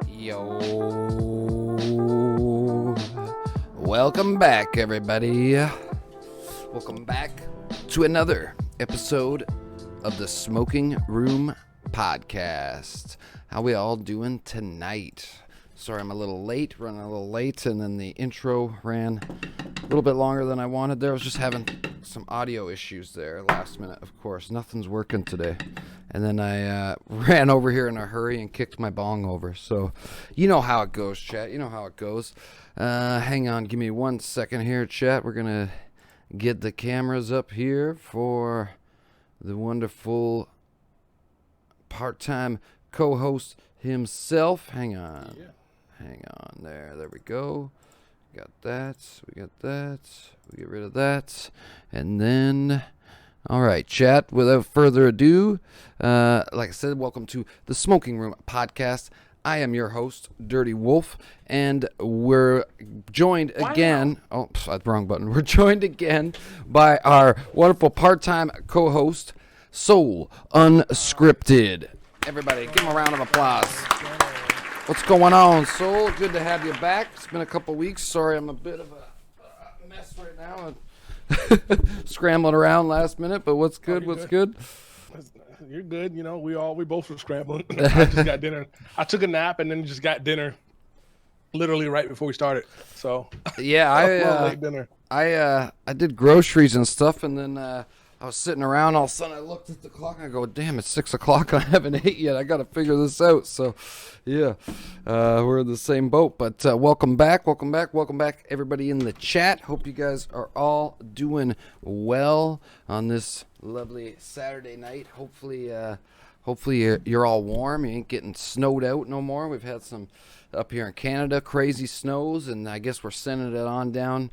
Yo, welcome back, everybody. Welcome back to another episode of the Smoking Room Podcast. How we all doing tonight? Sorry, I'm a little late, running a little late, and then the intro ran a little bit longer than I wanted there. I was just having some audio issues there last minute, of course. Nothing's working today. And then I ran over here in a hurry and kicked my bong over. So, you know how it goes, chat. You know how it goes. Hang on, give me 1 second here, chat. We're going to get the cameras up here for the wonderful part-time co-host himself. Hang on. Yeah. Hang on there. There we go. Got that. We got that. We get rid of that. And then, all right, chat, without further ado, like I said, welcome to the Smoking Room Podcast. I am your host, Dirty Wolf, and we're joined again. Oh, wrong button. We're joined again by our wonderful part-time co-host, SoulUnskripted. Everybody, give him a round of applause. What's going on, Soul? Good to have you back. It's been a couple weeks. Sorry, I'm a bit of a mess right now. Scrambling around last minute, but what's good? What's good? You're good. You know, we both were scrambling. I just got dinner. I took a nap and then just got dinner literally right before we started. So yeah, late dinner. I did groceries and stuff, and then I was sitting around. All of a sudden, I looked at the clock and I go, "Damn, it's 6 o'clock. I haven't ate yet. I got to figure this out." So, yeah, we're in the same boat. But welcome back, everybody in the chat. Hope you guys are all doing well on this lovely Saturday night. Hopefully, you're all warm. You ain't getting snowed out no more. We've had some up here in Canada, crazy snows, and I guess we're sending it on down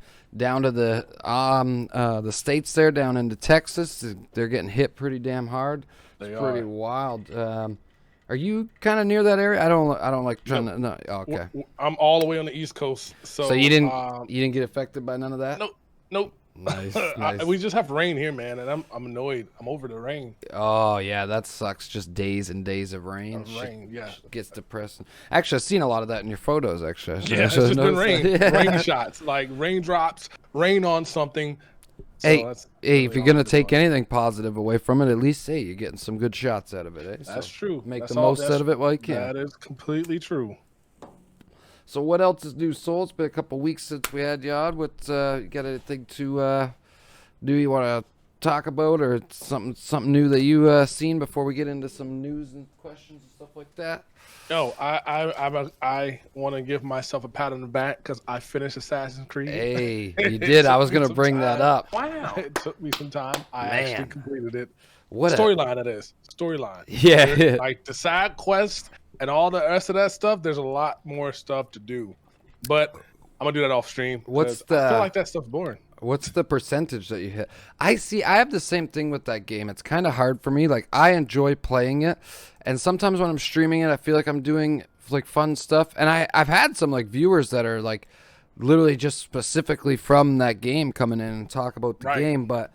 to the states there, down into Texas. They're getting hit pretty damn hard. It's pretty wild. Are you kind of near that area? I don't like trying to. No, okay. I'm all the way on the East Coast. So you didn't get affected by none of that? Nope. Nice. We just have rain here, man, and I'm annoyed. I'm over the rain. Oh yeah, that sucks. Just days and days of rain. Yeah, gets depressing. Actually, I've seen a lot of that in your photos. Actually, yeah, it's just been rain, rain shots, like raindrops, rain on something. So hey, if you're gonna take anything positive away from it, at least say you're getting some good shots out of it. Eh? That's true. Make the most out of it while you can. That is completely true. So what else is new, Soul? It's been a couple weeks since we had you on. What you got anything to do you want to talk about, or something new that you seen before we get into some news and questions and stuff like that? No, I want to give myself a pat on the back because I finished Assassin's Creed. Hey, you did. I was gonna bring that up. Wow, it took me some time. I actually completed it. What storyline it is? Storyline. Yeah, like the side quest and all the rest of that stuff. There's a lot more stuff to do, but I'm gonna do that off stream. I feel like that stuff's boring. What's the percentage that you hit? I have the same thing with that game. It's kind of hard for me. Like, I enjoy playing it, and sometimes when I'm streaming it, I feel like I'm doing like fun stuff. And I've had some like viewers that are like literally just specifically from that game coming in and talk about the game, but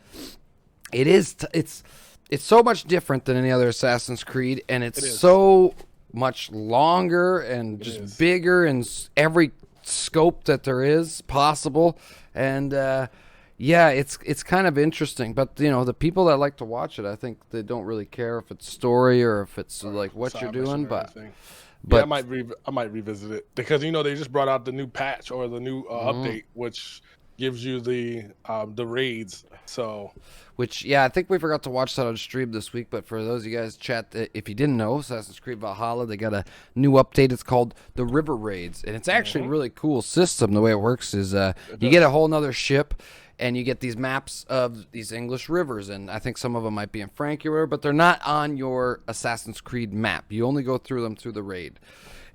it's so much different than any other Assassin's Creed, and it's so much longer and just bigger in every scope that there is possible. And yeah, it's kind of interesting, but you know, the people that like to watch it, I think they don't really care if it's story or if it's like what you're doing. But yeah, I might revisit it because you know they just brought out the new patch or the new update, which gives you the raids. So, which I think we forgot to watch that on stream this week. But for those of you guys chat, if you didn't know, Assassin's Creed Valhalla, they got a new update. It's called the River Raids, and it's actually a really cool system. The way it works is you get a whole nother ship, and you get these maps of these English rivers, and I think some of them might be in Frankie River, but they're not on your Assassin's Creed map. You only go through them through the raid,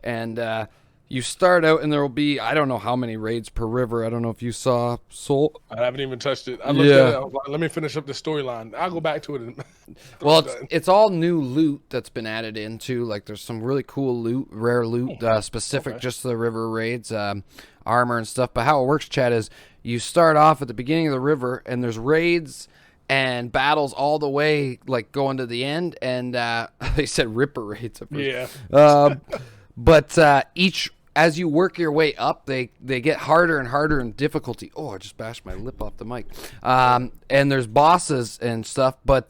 and you start out, and there will be, I don't know how many raids per river. I don't know if you saw Soul. I haven't even touched it. I looked at it. I was like, let me finish up the storyline. I'll go back to it. Well, it's all new loot that's been added into. Like, there's some really cool loot, rare loot, specific just to the river raids, armor and stuff. But how it works, Chad, is you start off at the beginning of the river, and there's raids and battles all the way, like, going to the end. And they said ripper raids at first. Yeah. But as you work your way up, they get harder and harder in difficulty. Oh, I just bashed my lip off the mic. And there's bosses and stuff, but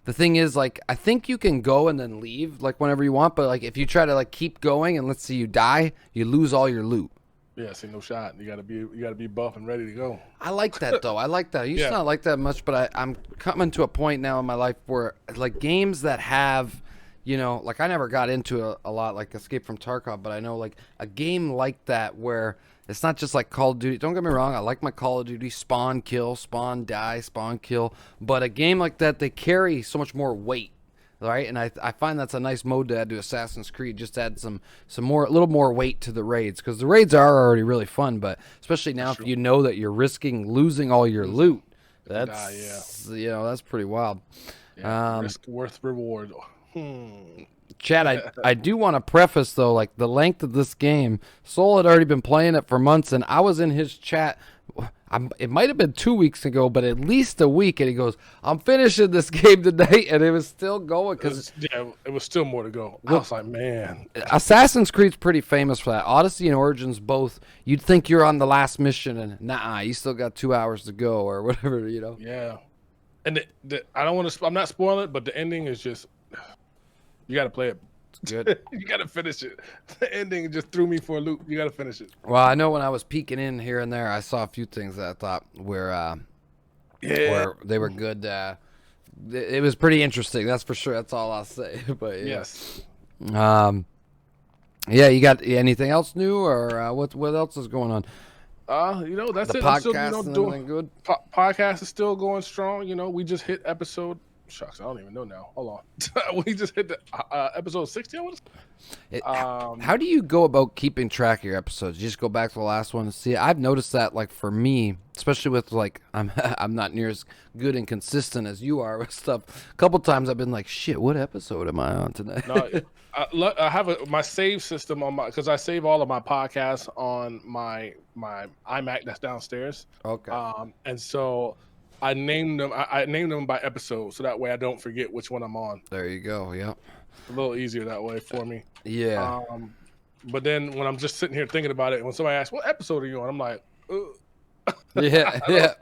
the thing is, like, I think you can go and then leave, like, whenever you want, but, like, if you try to, like, keep going and let's say you die, you lose all your loot. Yeah, see, no shot. You gotta be buff and ready to go. I like that, though. I like that. I used to not like that much, but I'm coming to a point now in my life where, like, games that have, you know, like, I never got into a lot, like, Escape from Tarkov, but I know, like, a game like that where it's not just like Call of Duty. Don't get me wrong. I like my Call of Duty spawn, kill, spawn, die, spawn, kill. But a game like that, they carry so much more weight, right? And I find that's a nice mode to add to Assassin's Creed. Just add some more, a little more weight to the raids. Because the raids are already really fun. But especially now if you know that you're risking losing all your loot. That's, you know, that's pretty wild. Yeah, risk worth reward. Chad, I do want to preface, though, like, the length of this game. Soul had already been playing it for months, and I was in his chat. It might have been 2 weeks ago, but at least a week, and he goes, I'm finishing this game tonight, and it was still going. It was still more to go. I was like, man. Assassin's Creed's pretty famous for that. Odyssey and Origins both, you'd think you're on the last mission, and nah, you still got 2 hours to go, or whatever, you know? Yeah. And I don't want to, I'm not spoiling it, but the ending is just, you got to play it. Good. You got to finish it. The ending just threw me for a loop. You got to finish it. Well, I know when I was peeking in here and there, I saw a few things that I thought where they were good. It was pretty interesting. That's for sure. That's all I'll say. But yeah. Yes. Yeah. You got anything else new, or what else is going on? You know, that's the it. Podcast and everything good. Podcast is still going strong. You know, we just hit episode. Shucks, I don't even know now. Hold on. We just hit the episode 60. How do you go about keeping track of your episodes? You just go back to the last one and see. I've noticed that, like, for me, especially with, like, I'm not near as good and consistent as you are with stuff. A couple times I've been like, shit, what episode am I on tonight? No, I have my save system on my, because I save all of my podcasts on my iMac that's downstairs. Okay. And so I named them by episode, so that way I don't forget which one I'm on. There you go. Yep. A little easier that way for me. Yeah. But then when I'm just sitting here thinking about it, when somebody asks, "What episode are you on?" I'm like, yeah. I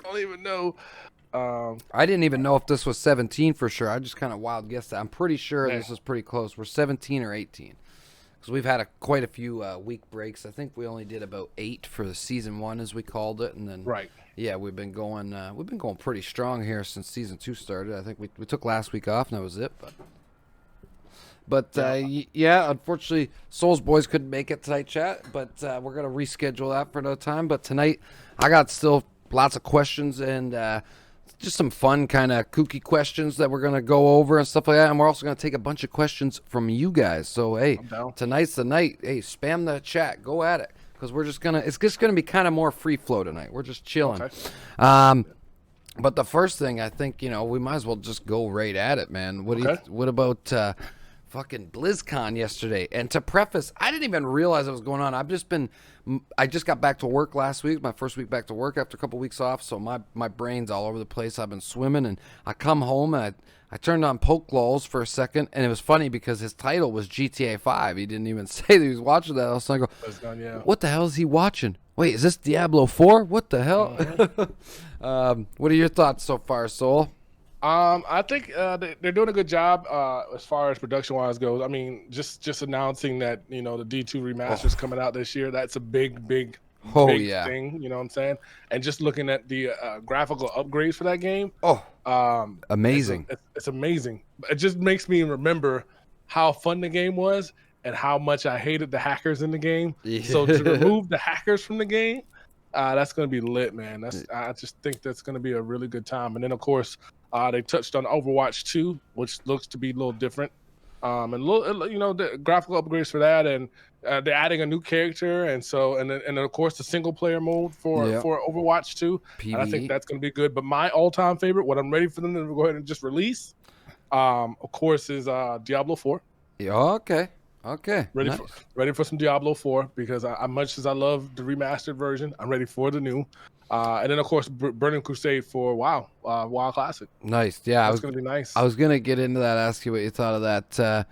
don't even know. I didn't even know if this was 17 for sure. I just kind of wild guessed that. I'm pretty sure this is pretty close. We're 17 or 18. Because we've had quite a few week breaks. I think we only did about 8 for the season 1, as we called it, and then yeah, we've been going pretty strong here since season 2 started. I think we took last week off, and that was it. But yeah, unfortunately, Souls Boys couldn't make it tonight, chat. But we're gonna reschedule that for another time. But tonight, I got still lots of questions and just some fun kind of kooky questions that we're going to go over and stuff like that. And we're also going to take a bunch of questions from you guys. So, hey, tonight's the night. Hey, spam the chat. Go at it. Because it's just going to be kind of more free flow tonight. We're just chilling. Okay. But the first thing, I think, we might as well just go right at it, man. What about fucking BlizzCon yesterday? And to preface, I didn't even realize it was going on. I just got back to work last week, my first week back to work after a couple weeks off, so my brain's all over the place. I've been swimming, and I come home, and I turned on Pokelawls for a second, and it was funny because his title was GTA 5. He didn't even say that he was watching that. I was like, what the hell is he watching? Wait, is this Diablo 4? What the hell? What are your thoughts so far, Soul? I think they're doing a good job as far as production-wise goes. I mean, just announcing that the D2 remaster is coming out this year. That's a big thing. You know what I'm saying? And just looking at the graphical upgrades for that game. Amazing! It's amazing. It just makes me remember how fun the game was and how much I hated the hackers in the game. Yeah. So to remove the hackers from the game, that's going to be lit, man. I just think that's going to be a really good time. And then of course. They touched on Overwatch 2, which looks to be a little different, and the graphical upgrades for that, and they're adding a new character, and then of course the single player mode for Overwatch 2. PvE. And I think that's going to be good. But my all-time favorite, what I'm ready for them to go ahead and just release, of course, is Diablo 4. Yeah, okay. Ready for some Diablo 4 because as much as I love the remastered version, I'm ready for the new. And then, of course, Burning Crusade for WoW Classic. Nice. Yeah. That's going to be nice. I was going to get into that, ask you what you thought of that.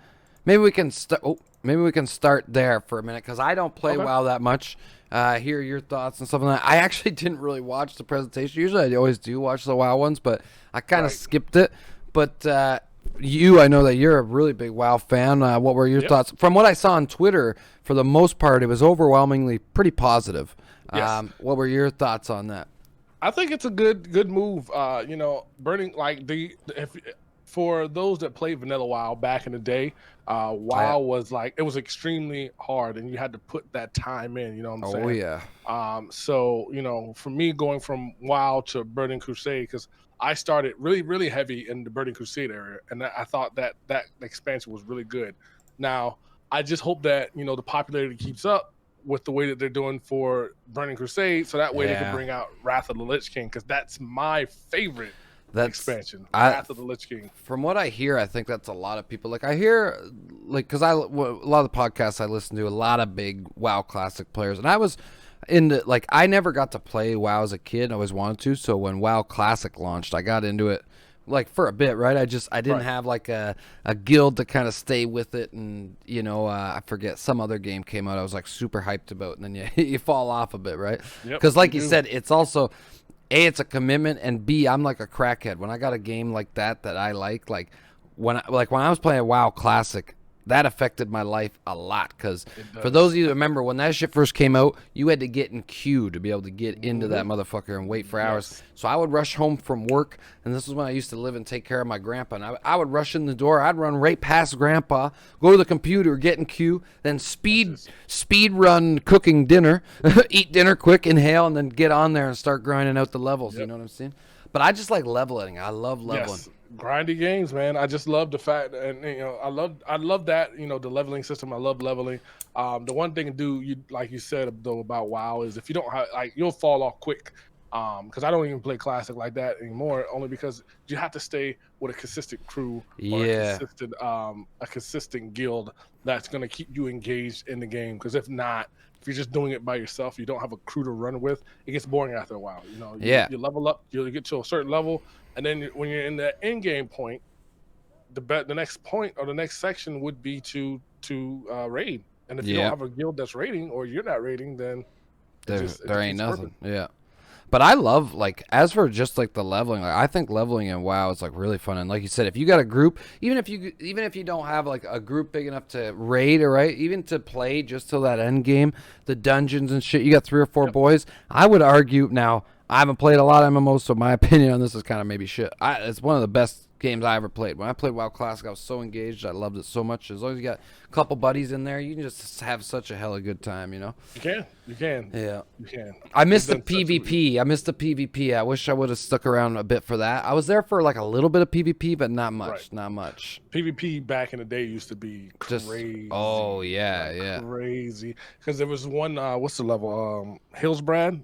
Maybe we can start. Oh, maybe we can start there for a minute because I don't play WoW that much. Hear your thoughts and stuff like that. I actually didn't really watch the presentation. Usually I always do watch the WoW ones, but I kind of skipped it. But I know that you're a really big WoW fan. What were your thoughts? From what I saw on Twitter, for the most part, it was overwhelmingly pretty positive. Yes. What were your thoughts on that? I think it's a good move. Burning for those that played vanilla WoW back in the day, WoW was like, it was extremely hard, and you had to put that time in. You know what I'm saying? Oh yeah. So for me, going from WoW to Burning Crusade, because I started really, really heavy in the Burning Crusade area, and I thought that expansion was really good. Now, I just hope that the popularity keeps up with the way that they're doing for Burning Crusade, so that way they can bring out Wrath of the Lich King, because that's my favorite expansion, Wrath of the Lich King. From what I hear, I think that's a lot of people. Like I hear, because a lot of the podcasts I listen to, a lot of big WoW Classic players, and I was I never got to play WoW as a kid. I always wanted to, so when WoW Classic launched, I got into it for a bit, right? I didn't have like a guild to kind of stay with it, and I forget, some other game came out I was like super hyped about, and then you fall off a bit, right? Because like you said, it's also A, it's a commitment, and B, I'm like a crackhead. When I got a game like that I like when I was playing WoW Classic, that affected my life a lot, because for those of you that remember, when that shit first came out, you had to get in queue to be able to get into that motherfucker and wait for hours. So I would rush home from work, and this is when I used to live and take care of my grandpa, and I would rush in the door. I'd run right past grandpa, go to the computer, get in queue, then speed run cooking dinner, eat dinner quick, inhale, and then get on there and start grinding out the levels. You know what I'm saying? But I just like leveling. I love leveling. Yes. Grindy games, man. I just love the fact, and I love that, the leveling system. I love leveling. The one thing to do, like you said though about WoW, is if you don't have, you'll fall off quick. Because I don't even play Classic like that anymore, only because you have to stay with a consistent crew, or a consistent guild that's gonna keep you engaged in the game. Because if not, if you're just doing it by yourself, you don't have a crew to run with, it gets boring after a while. You level up, you get to a certain level, and then when you're in the end game point, the next point or the next section would be to raid. And if you don't have a guild that's raiding, or you're not raiding, then there ain't nothing. Yeah. But I love, as for just the leveling, I think leveling in WoW is really fun. And like you said, if you got a group, even if you don't have a group big enough to raid, or even to play just till that end game, the dungeons and shit, you got 3 or 4 boys. I would argue, now I haven't played a lot of MMOs, so my opinion on this is kind of maybe shit. It's one of the best games I ever played. When I played WoW Classic, I was so engaged. I loved it so much. As long as you got a couple buddies in there, you can just have such a hella good time, You can. Yeah. You can. I missed the PvP. I wish I would have stuck around a bit for that. I was there for a little bit of PvP, but not much. Right. Not much. PvP back in the day used to be crazy. Oh, yeah, Crazy. Because there was one, what's the level? Hillsbrad.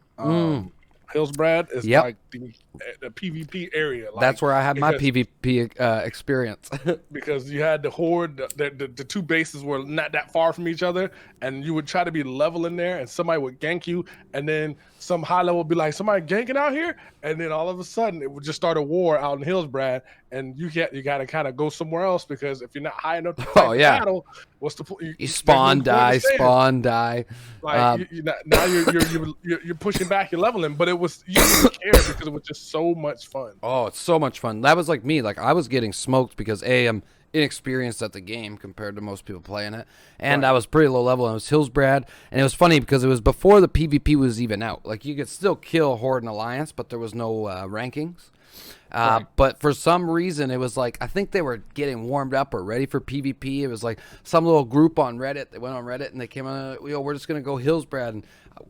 Hillsbrad is like the PvP area. That's where I had my PvP experience. Because you had the horde, the 2 bases were not that far from each other, and you would try to be level in there, and somebody would gank you, and then some high level would be like, somebody ganking out here, and then all of a sudden it would just start a war out in Hillsbrad, and you got to kind of go somewhere else, because if you're not high enough to fight the battle, what's the point? You spawn die. Now you're pushing back your leveling, but you didn't care because it was just so much fun. Oh, it's so much fun. That was like me. I was getting smoked because I'm inexperienced at the game compared to most people playing it, and I was pretty low level, and it was Hillsbrad, and it was funny because it was before the PvP was even out. You could still kill Horde and Alliance, but there was no rankings. But for some reason, it was I think they were getting warmed up or ready for PvP. It was some little group on Reddit. They went on Reddit and they came on, we're just going to go Hillsbrad. And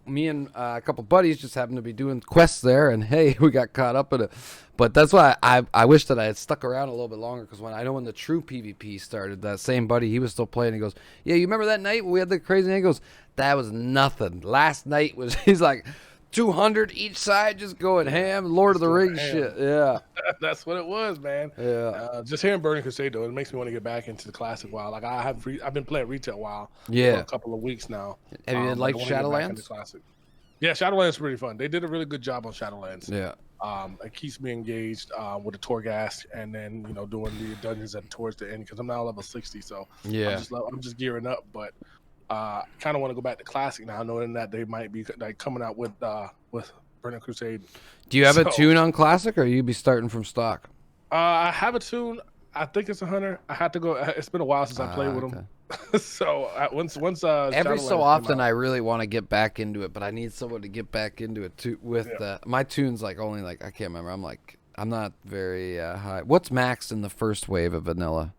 me and a couple buddies just happened to be doing quests there. And hey, we got caught up in it. But that's why I wish that I had stuck around a little bit longer. Because when the true PvP started, that same buddy, he was still playing. He goes, yeah, you remember that night when we had the crazy night? He goes, that was nothing. Last night he's like, 200 each side, just going ham, Lord of the Rings shit. Yeah, that's what it was, man. Yeah, just hearing Burning Crusade though, it makes me want to get back into the classic WoW. I've been playing retail WoW for a couple of weeks now. Have you liked Shadowlands? Classic. Yeah, Shadowlands is pretty fun. They did a really good job on Shadowlands. Yeah. It keeps me engaged with the tour gas, and then doing the dungeons towards the end because I'm now level 60, so Yeah. I'm just gearing up. But kind of want to go back to classic now, knowing that they might be like coming out with Burning Crusade. Do you have a tune on classic, or you be starting from stock? I have a tune. I think it's a hunter. I had to go. It's been a while since I played with them. So once every so Shadowlands often I really want to get back into it, but I need someone to get back into it too. With my tunes only I can't remember. I'm not very high. What's max in the first wave of vanilla?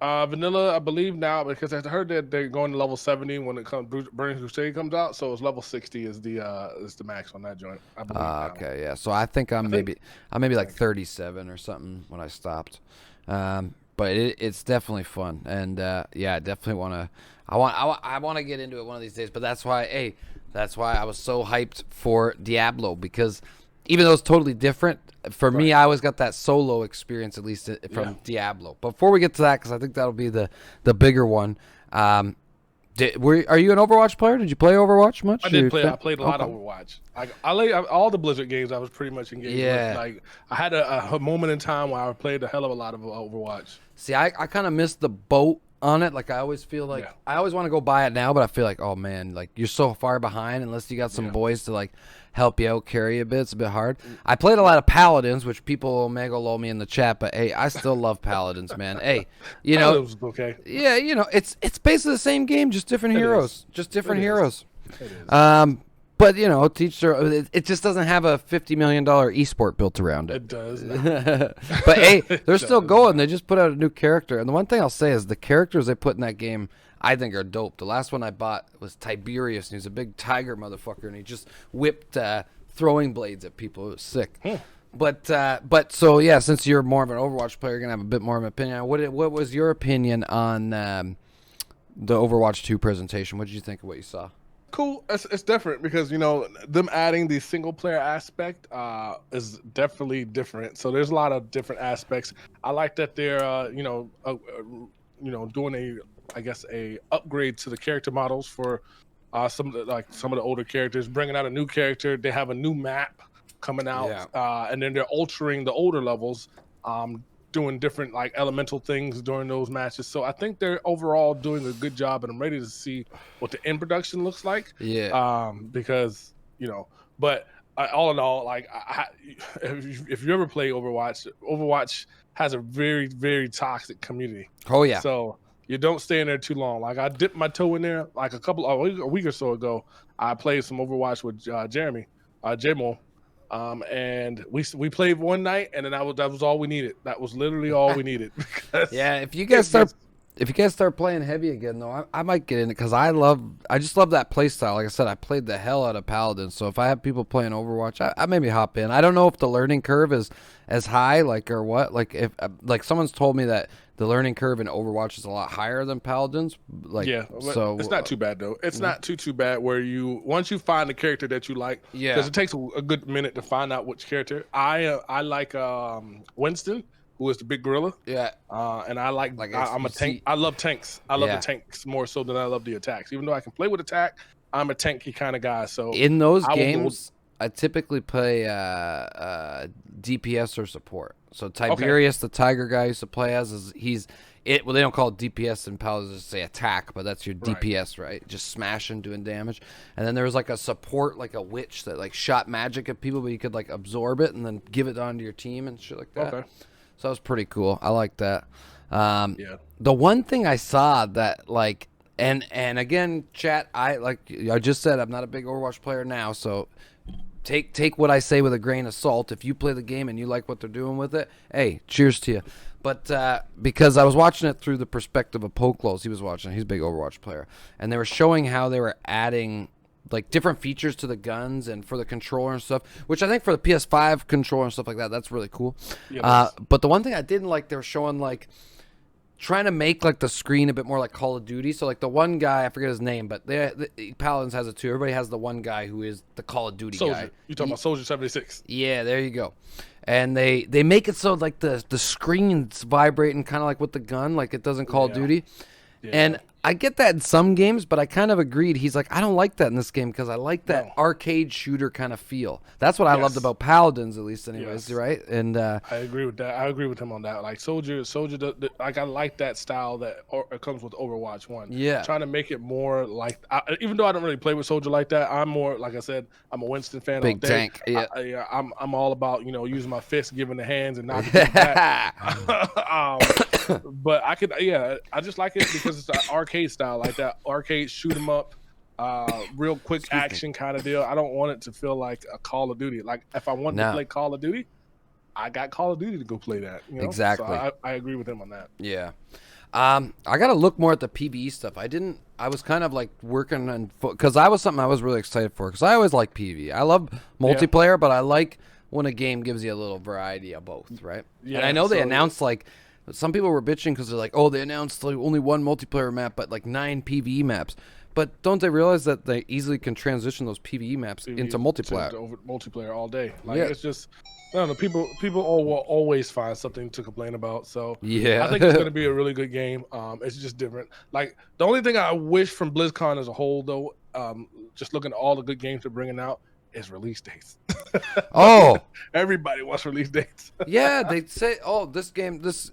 Vanilla, I believe now, because I heard that they're going to level 70 when it comes Burning Crusade comes out, so it's level 60 is the max on that joint. I believe. Okay, yeah. So I think I'm maybe like 37 or something when I stopped. But it's definitely fun, and yeah, I definitely I want to get into it one of these days. But that's why I was so hyped for Diablo, because even though it's totally different, for me, I always got that solo experience, at least from Diablo. Before we get to that, because I think that'll be the bigger one. Are you an Overwatch player? Did you play Overwatch much? I did play. I played a lot of Overwatch. All the Blizzard games I was pretty much engaged with. Like, I had a moment in time where I played a hell of a lot of Overwatch. See, I kind of missed the boat on it. Like, I always feel like I always want to go buy it now, but I feel like, oh man, like you're so far behind unless you got some boys to help you out, carry a bit. It's a bit hard. I played a lot of Paladins, which people megalo me in the chat, but hey, I still love Paladins, man. Hey, Paladins was okay. Yeah, it's basically the same game, just different heroes. Just different heroes. It is. But teach their. It just doesn't have a $50 million esport built around it. It does. But hey, they're still going. They just put out a new character, and the one thing I'll say is the characters they put in that game, I think, are dope. The last one I bought was Tiberius, and he's a big tiger motherfucker, and he just whipped throwing blades at people. It was sick. But so yeah, since you're more of an Overwatch player, you're gonna have a bit more of an opinion. What was your opinion on the Overwatch 2 presentation? What did you think of what you saw? Cool. It's different because them adding the single player aspect is definitely different. So there's a lot of different aspects. I like that they're doing a upgrade to the character models for some of the older characters, bringing out a new character. They have a new map coming out, and then they're altering the older levels, doing different elemental things during those matches. So I think they're overall doing a good job, and I'm ready to see what the end production looks like. Because but all in all, if you ever play Overwatch has a very, very toxic community. Oh yeah. So you don't stay in there too long. I dipped my toe in there a week or so ago. I played some Overwatch with Jeremy, J-Mo. And we played one night, and then that was all we needed. That was literally all we needed. Yeah, if you guys start playing heavy again, though, I might get in it because I just love that play style. Like I said, I played the hell out of Paladin, so if I have people playing Overwatch, I maybe hop in. I don't know if the learning curve is as high, or what. If someone's told me that the learning curve in Overwatch is a lot higher than Paladins. So it's not too bad though. It's not too bad where once you find the character that you like, because it takes a good minute to find out which character. I like Winston, who is the big gorilla. Yeah. And I I'm a tank. I love tanks. I love the tanks more so than I love the attacks. Even though I can play with attack, I'm a tanky kind of guy. So in those games, I typically play DPS or support. So Tiberius, the tiger guy I used to play as, they don't call it DPS in Paladins, just say attack, but that's your DPS, right? Just smashing, doing damage. And then there was a support, like a witch that shot magic at people, but you could absorb it and then give it onto your team and shit like that. Okay. So that was pretty cool. I like that. The one thing I saw that and again, chat, I just said, I'm not a big Overwatch player now, so take what I say with a grain of salt. If you play the game and you like what they're doing with it, hey, cheers to you. But because I was watching it through the perspective of Poklos, he was watching. He's a big Overwatch player, and they were showing how they were adding different features to the guns and for the controller and stuff. Which I think for the PS5 controller and stuff like that, that's really cool. But the one thing I didn't like, they were showing trying to make the screen a bit more like Call of Duty. So the one guy, I forget his name, but Paladins has it too. Everybody has the one guy who is the Call of Duty guy. You're talking about Soldier 76. Yeah, there you go. And they make it so the screen's vibrating kind of like with the gun, like it does in Call of Duty. And I get that in some games, but I kind of agreed. He's like, I don't like that in this game because I like that arcade shooter kind of feel. That's what I loved about Paladins, at least, anyways, right? And I agree with that. I agree with him on that. Like Soldier, like I like that style that comes with Overwatch 1. Yeah, trying to make it more like, even though I don't really play with Soldier like that, I'm more, like I said, I'm a Winston fan. Big tank. Yeah, I'm all about using my fists, giving the hands, and knocking them back. But I just like it because it's an arcade style, like that arcade shoot 'em up, real quick action kind of deal. I don't want it to feel like a Call of Duty. Like if I want to play Call of Duty, I got Call of Duty to go play that. Exactly. So I agree with him on that. Yeah. I got to look more at the PvE stuff. I was kind of like working on, because I was really excited for, because I always like PvE. I love multiplayer, but I like when a game gives you a little variety of both, right? Yeah. And I know they announced like, some people were bitching because they're like, oh, they announced like only one multiplayer map, but like 9 PvE maps. But don't they realize that they easily can transition those PvE maps into multiplayer? Multiplayer all day. Like it's just, I don't know. People will always find something to complain about. So I think it's going to be a really good game. It's just different. Like the only thing I wish from BlizzCon as a whole, though, just looking at all the good games they're bringing out, is release dates. Everybody wants release dates. Yeah, they say, oh, this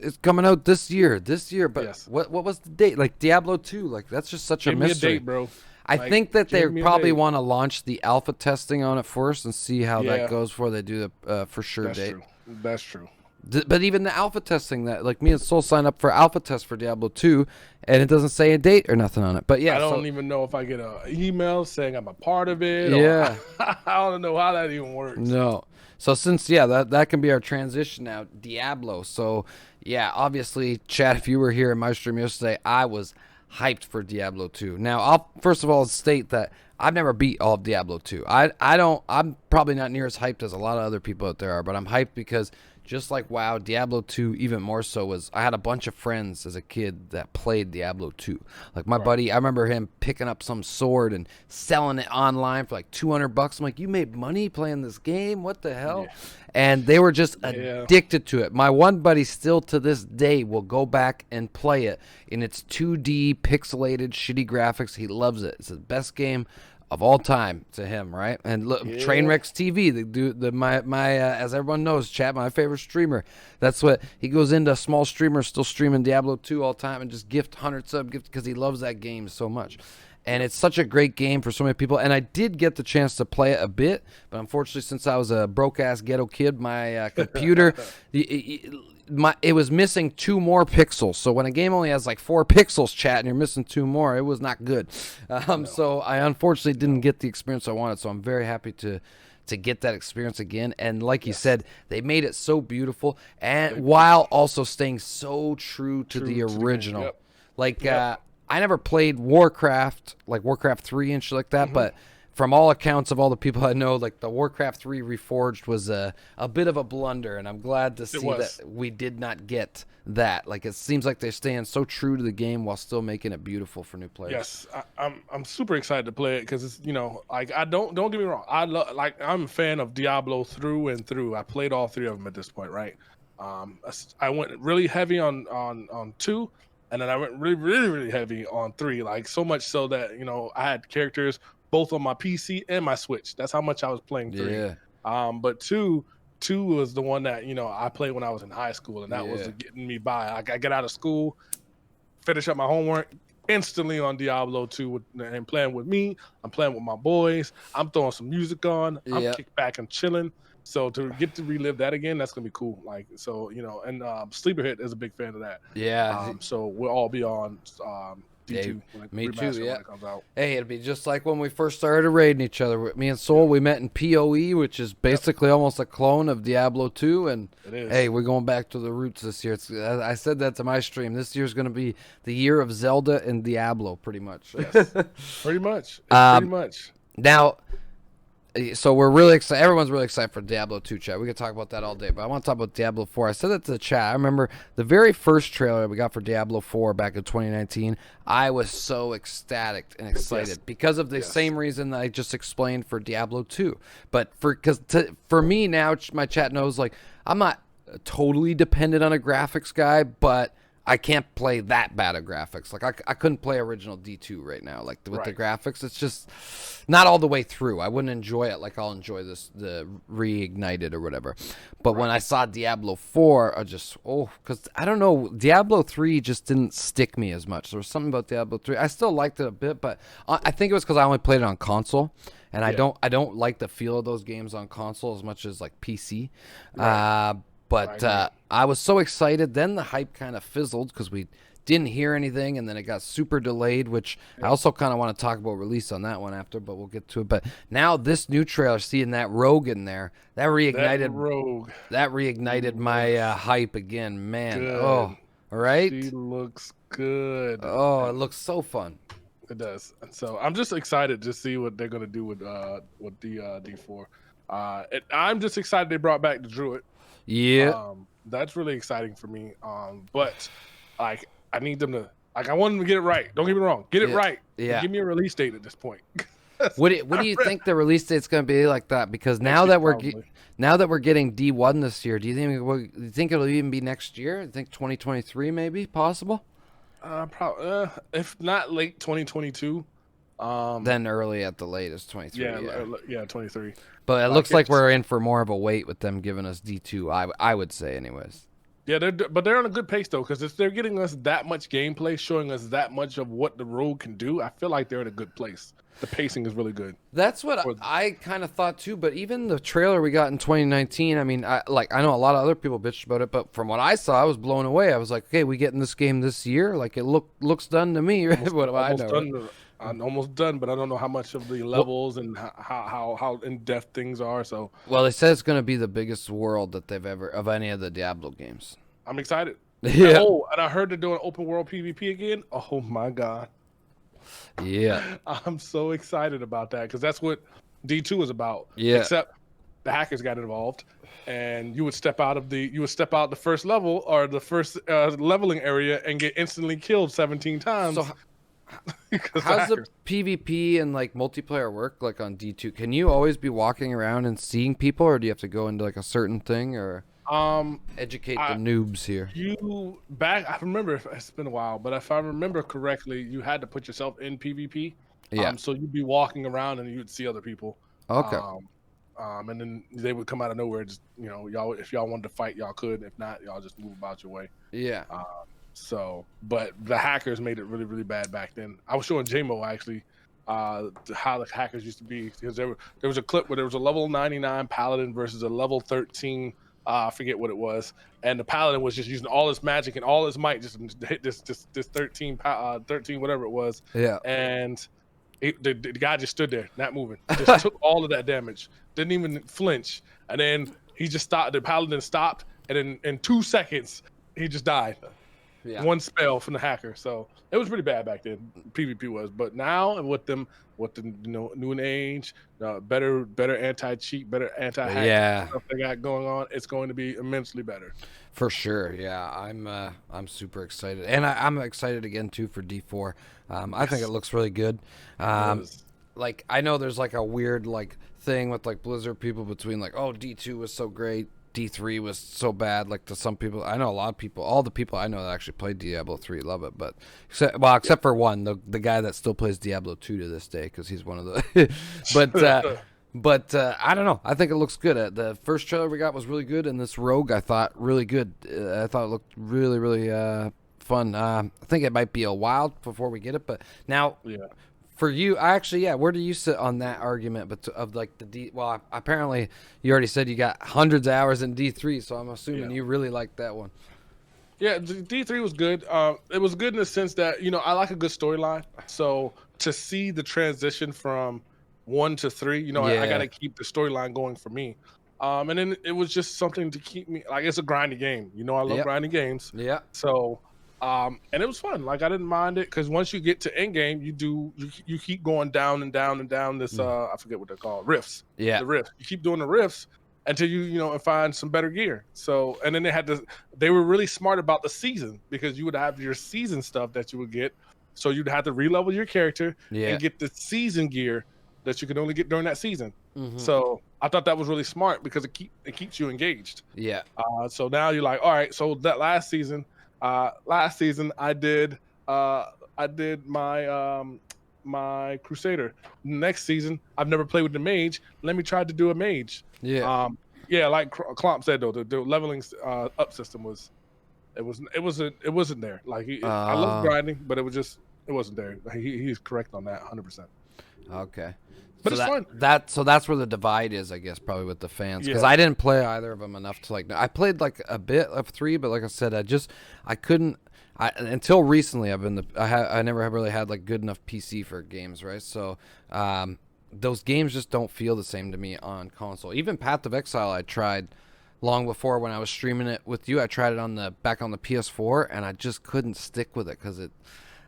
is coming out this year, but what was the date? Like Diablo 2, like that's just such a mystery. Give me a date, bro. I think that they probably want to launch the alpha testing on it first and see how that goes before they do the for sure date. That's true. But even the alpha testing, that like me and Soul signed up for alpha test for Diablo 2, and it doesn't say a date or nothing on it. But yeah, I don't even know if I get an email saying I'm a part of it. Yeah, I don't know how that even works. No. So since that can be our transition now, Diablo. So yeah, obviously, Chad, if you were here in my stream yesterday, I was hyped for Diablo 2. Now, I'll first of all state that I've never beat all of Diablo 2. I'm probably not near as hyped as a lot of other people out there are, but I'm hyped because just like WoW, Diablo 2 even more so was, I had a bunch of friends as a kid that played Diablo 2. Like my buddy, I remember him picking up some sword and selling it online for like $200. I'm like, you made money playing this game? What the hell? Yeah. And they were just addicted to it. My one buddy still to this day will go back and play it in its 2D pixelated shitty graphics. He loves it. It's the best game of all time to him, right? And look, Trainwrecks TV, they do my as everyone knows, Chat, my favorite streamer. That's what he goes into. Small streamer still streaming Diablo 2 all time and just gift 100 sub gift because he loves that game so much. And it's such a great game for so many people. And I did get the chance to play it a bit, but unfortunately, since I was a broke-ass ghetto kid, my computer, it was missing 2 more pixels. So when a game only has like 4 pixels, Chat, and you're missing 2 more, it was not good. So I unfortunately didn't get the experience I wanted. So I'm very happy to get that experience again. And like you said, they made it so beautiful, and while also staying so true to the original. I never played Warcraft, like Warcraft 3 and shit like that, but from all accounts of all the people I know, like the Warcraft 3 Reforged was a bit of a blunder, and I'm glad to see that we did not get that. Like it seems like they're staying so true to the game while still making it beautiful for new players. Yes, I'm super excited to play it because it's like I don't get me wrong, I'm a fan of Diablo through and through. I played all 3 of them at this point, right? I went really heavy on 2. And then I went really, really, really heavy on 3, like so much so that, I had characters both on my PC and my Switch. That's how much I was playing 3. Yeah. But 2 was the one that, I played when I was in high school, and that was getting me by. I get out of school, finish up my homework, instantly on Diablo 2 and playing with me. I'm playing with my boys. I'm throwing some music on. I'm kicked back and chilling. So to get to relive that again, that's gonna be cool. Like so, and Sleeper Hit is a big fan of that. Yeah. So we'll all be on D2. Me too. Yeah. When it comes out. Hey, it'll be just like when we first started raiding each other. Me and Soul, we met in PoE, which is basically almost a clone of Diablo 2. And hey, we're going back to the roots this year. I said that to my stream. This year's gonna be the year of Zelda and Diablo, pretty much. Yes. Pretty much. Pretty much. Now. So we're really excited. Everyone's really excited for Diablo 2, Chat. We could talk about that all day, but I want to talk about Diablo 4. I said that to the chat. I remember the very first trailer we got for Diablo 4 back in 2019. I was so ecstatic and excited because of the same reason that I just explained for Diablo 2. But for me now, my chat knows, like, I'm not totally dependent on a graphics guy, but I can't play that bad of graphics. Like I couldn't play original D2 right now. Like with the graphics, it's just not all the way through. I wouldn't enjoy it like I'll enjoy the Reignited or whatever. But when I saw Diablo 4, I just because I don't know, Diablo 3 just didn't stick me as much. There was something about Diablo 3. I still liked it a bit, but I think it was because I only played it on console. And I don't like the feel of those games on console as much as like PC. But I was so excited. Then the hype kind of fizzled because we didn't hear anything, and then it got super delayed, which I also kind of want to talk about release on that one after, but we'll get to it. But now this new trailer, seeing that rogue in there, that reignited my hype again, man. Good. Oh, right? She looks good. Oh, it looks so fun. It does. And so I'm just excited to see what they're going to do with D4. I'm just excited they brought back the Druid. Yeah. That's really exciting for me. But like I need them to I want them to get it right. Don't get me wrong. Get it right. Yeah. Give me a release date at this point. What do you think the release date's going to be like that? Because now that we're getting D1 this year, do you think it'll even be next year? I think 2023 maybe possible. Probably if not late 2022. Then early at the latest 23. Yeah, 23. But it looks like we're in for more of a wait with them giving us D2. I would say, anyways. Yeah, they're on a good pace though, because if they're getting us that much gameplay, showing us that much of what the rogue can do, I feel like they're in a good place. The pacing is really good. That's what I kind of thought too. But even the trailer we got in 2019, I mean, I know a lot of other people bitched about it, but from what I saw, I was blown away. I was like, okay, we getting this game this year? Like it looks done to me. I'm almost done, but I don't know how much of the levels and how in depth things are. So well, they said it's going to be the biggest world that they've ever of any of the Diablo games. I'm excited. Yeah. And I heard they're doing open world PvP again. Oh my god. Yeah. I'm so excited about that because that's what D2 is about. Yeah. Except the hackers got involved, and you would step out the first level or the first leveling area and get instantly killed 17 times. So how's the PvP and like multiplayer work like on D2? Can you always be walking around and seeing people, or do you have to go into like a certain thing, or educate the noobs here? I remember, it's been a while, but if I remember correctly, you had to put yourself in PvP. Yeah. So you'd be walking around and you'd see other people. Okay. And then they would come out of nowhere. Just y'all, if y'all wanted to fight, y'all could. If not, y'all just move about your way. Yeah. But the hackers made it really, really bad back then. I was showing JMO actually how the hackers used to be, because there was a clip where there was a level 99 paladin versus a level 13. I forget what it was, and the paladin was just using all his magic and all his might just to hit this 13 whatever it was. Yeah. And the guy just stood there, not moving. Just took all of that damage, didn't even flinch, and then he just stopped. The paladin stopped, and then in 2 seconds he just died. Yeah. One spell from the hacker. So it was pretty bad back then. PvP was, but now with the new age, better anti-cheat, better anti-hack stuff they got going on, it's going to be immensely better. For sure. Yeah, I'm super excited, and I'm excited again too for D4. I think it looks really good. Like I know there's like a weird like thing with like Blizzard people between like, oh, D2 was so great, D3 was so bad. Like to some people, I know a lot of people, all the people I know that actually played Diablo 3 love it, but except for one, the guy that still plays Diablo 2 to this day, because he's one of the but I don't know, I think it looks good. The first trailer we got was really good, and this rogue I thought really good. I thought it looked really, really fun. I think it might be a while before we get it, but now for you, where do you sit on that argument? But of like apparently you already said you got hundreds of hours in D3, so I'm assuming you really liked that one. Yeah, D3 was good. It was good in the sense that I like a good storyline. So to see the transition from 1 to 3, I got to keep the storyline going for me. And then it was just something to keep me, like, it's a grindy game. I love grinding games. Yeah. So. And it was fun. Like I didn't mind it, because once you get to end game, you keep going down and down and down this I forget what they're called, rifts. Yeah, the rifts. You keep doing the rifts until you find some better gear. So and then they were really smart about the season, because you would have your season stuff that you would get. So you'd have to re-level your character and get the season gear that you can only get during that season. Mm-hmm. So I thought that was really smart, because it keeps you engaged. Yeah. So now you're like, all right. So that last season, Last season I did my Crusader. Next season, I've never played with the mage. Let me try to do a mage. Yeah. Yeah, like Klomp said though, the leveling up system it wasn't there. Like I love grinding, but it wasn't there. He's correct on that 100%. Okay. But So it's fun. that's where the divide is, I guess, probably with the fans, because Yeah. I didn't play either of them enough to like. I played like a bit of 3, but like I said, I couldn't. Until recently, I never have really had like good enough PC for games, right? So those games just don't feel the same to me on console. Even Path of Exile, I tried long before when I was streaming it with you. I tried it back on the PS4, and I just couldn't stick with it because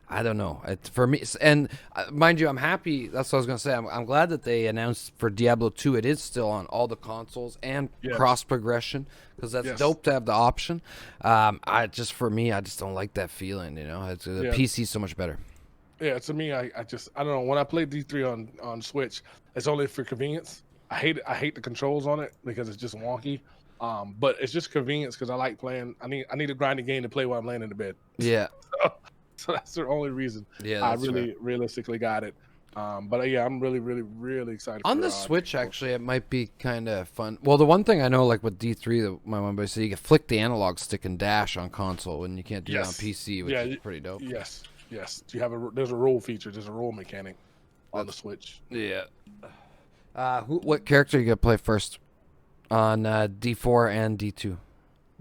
I don't know. For me, and mind you, I'm happy. That's what I was gonna say. I'm glad that they announced for Diablo 2, it is still on all the consoles and cross progression, because that's dope to have the option. For me, I just don't like that feeling. The PC is so much better. Yeah, to me, I don't know. When I play D3 on Switch, it's only for convenience. I hate the controls on it because it's just wonky. But it's just convenience because I like playing. I need a grinding game to play while I'm laying in the bed. Yeah. So that's the only reason I really realistically got it. But yeah, I'm really, really, really excited. On the Switch, actually, it might be kind of fun. Well, the one thing I know, like with D3, that my one buddy said, you can flick the analog stick and dash on console, and you can't do that on PC, which is pretty dope. Yes. There's a roll feature. There's a roll mechanic on the Switch. Yeah. What character are you gonna play first on D4 and D2?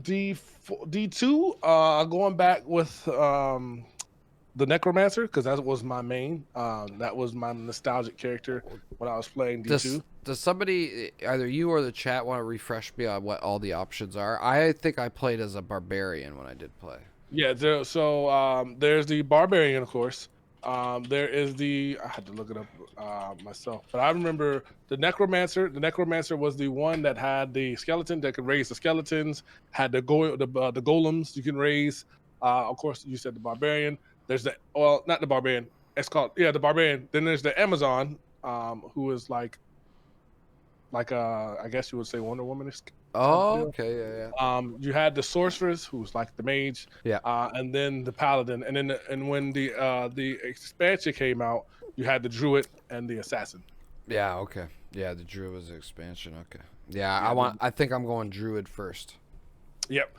D2, going back with the Necromancer, because that was my main. That was my nostalgic character when I was playing D2. Does somebody, either you or the chat, want to refresh me on what all the options are? I think I played as a barbarian when I did play. Yeah, there's the barbarian, of course. There is I had to look it up myself, but I remember the Necromancer. The Necromancer was the one that had the skeleton that could raise the skeletons, had the golems you can raise. Of course, you said the barbarian. There's not the barbarian. It's called the barbarian. Then there's the Amazon, who is like I guess you would say Wonder Woman-ish. Oh, okay, yeah. You had the sorceress, who's like the mage, and then the paladin, and when the expansion came out, you had the druid and the assassin. Yeah, okay, yeah, the druid was the expansion. Okay, yeah, I think I'm going druid first. Yep,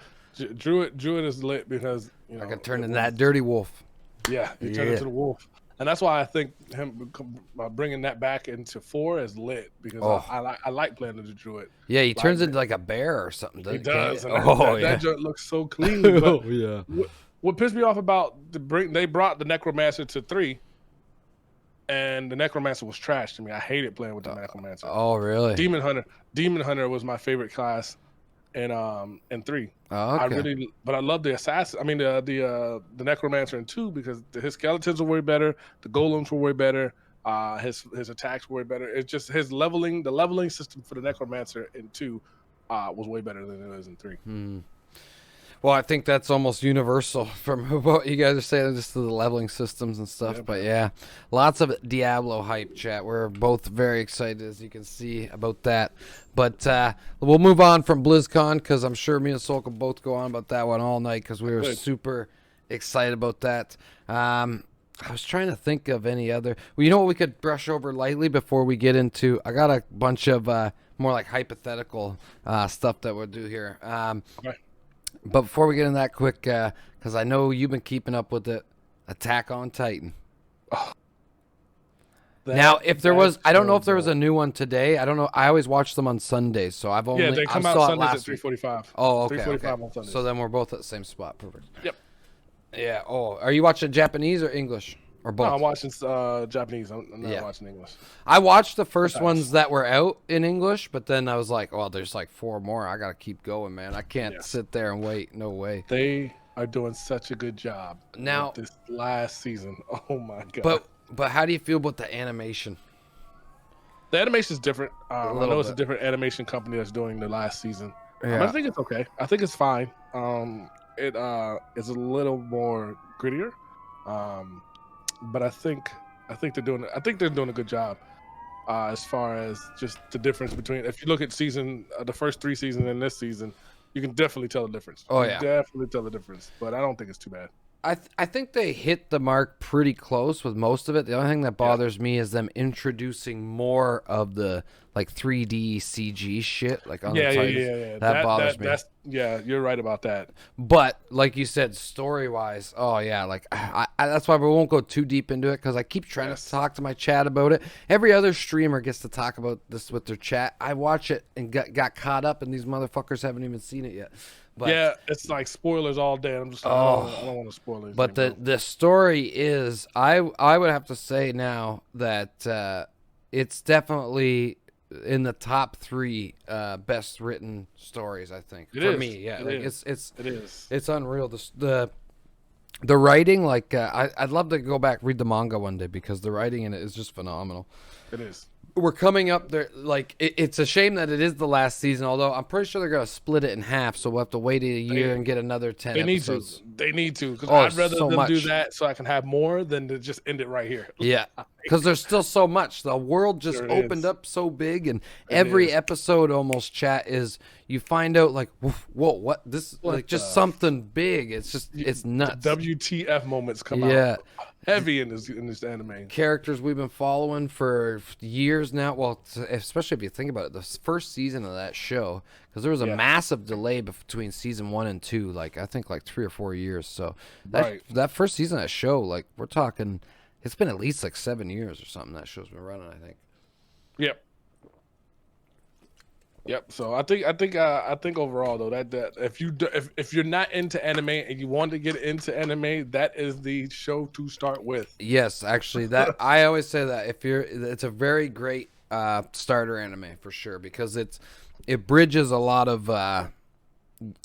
druid is lit because I can turn into that dirty wolf. Yeah, you turn into the wolf. And that's why I think him bringing that back into 4 is lit, because I like playing the druid. Yeah, he turns into like a bear or something. He does. And that joint looks so clean. But yeah. What pissed me off about they brought the Necromancer to 3, and the Necromancer was trash to me. I hated playing with the Necromancer. Oh, really? Demon Hunter was my favorite class in 3. Oh, okay. But I love the assassin. I mean the Necromancer in 2, because his skeletons were way better, the golems were way better, his attacks were way better. It's just the leveling system for the Necromancer in 2 was way better than it is in 3. Well, I think that's almost universal from what you guys are saying, just the leveling systems and stuff. Yeah, but yeah, lots of Diablo hype, chat. We're both very excited, as you can see, about that. But we'll move on from BlizzCon, because I'm sure me and Soul can both go on about that one all night, because we were super excited about that. I was trying to think of any other. Well, you know what we could brush over lightly before we get into. I got a bunch of more like hypothetical stuff that we'll do here. Okay. But before we get in that quick, because I know you've been keeping up with it, Attack on Titan. Oh, now, if there was, I don't know if there was a new one today. I don't know. I always watch them on Sundays, so I've only. Yeah, they come out Sundays at 3:45. Oh, okay. 3:45 on Sundays. So then we're both at the same spot. Perfect. Yep. Yeah. Oh, are you watching Japanese or English or both? No, I'm watching Japanese. I'm not watching English. I watched the first ones that were out in English, but then I was like, "Oh, there's like 4 more. I gotta keep going, man. I can't sit there and wait. No way." They are doing such a good job now with this last season. Oh my god! But how do you feel about the animation? The animation is different. I know it's a different animation company that's doing the last season. I think it's okay. I think it's fine. It is a little more grittier. But I think they're doing a good job as far as just the difference between, if you look at the first 3 seasons and this season, You can definitely tell the difference. Oh, You yeah. can definitely tell the difference. But I don't think it's too bad. I think they hit the mark pretty close with most of it. The only thing that bothers me is them introducing more of the like 3D CG shit, like on the Titans. That bothers me. You're right about that. But like you said, story wise, oh yeah, like that's why we won't go too deep into it because I keep trying to talk to my chat about it. Every other streamer gets to talk about this with their chat. I watch it and got caught up, and these motherfuckers haven't even seen it yet. But, yeah, it's like spoilers all day. I'm just like, I don't want to spoil it. But the story is, I would have to say now that it's definitely in the top 3 best written stories. I think me, yeah, it's unreal. The writing, like I'd love to go back read the manga one day because the writing in it is just phenomenal. It is. We're coming up there. Like it's a shame that it is the last season. Although I'm pretty sure they're gonna split it in half, so we'll have to wait a year and get another 10 episodes. They need to. Because I'd rather them do that so I can have more than to just end it right here. Yeah, because there's still so much. The world just opened up so big, and every episode almost chat is you find out like, whoa, what this like just something big. It's just it's nuts. WTF moments come out heavy in this anime. Characters we've been following for years now. Well, especially if you think about it, the first season of that show, because there was a massive delay between season 1 and 2. Like I think like 3 or 4 years. So that first season of that show, like we're talking, it's been at least like 7 years or something. That show's been running, I think. Yep. So I think overall though that if you're not into anime and you want to get into anime, that is the show to start with. Yes, actually, that I always say that it's a very great starter anime for sure because it bridges a lot of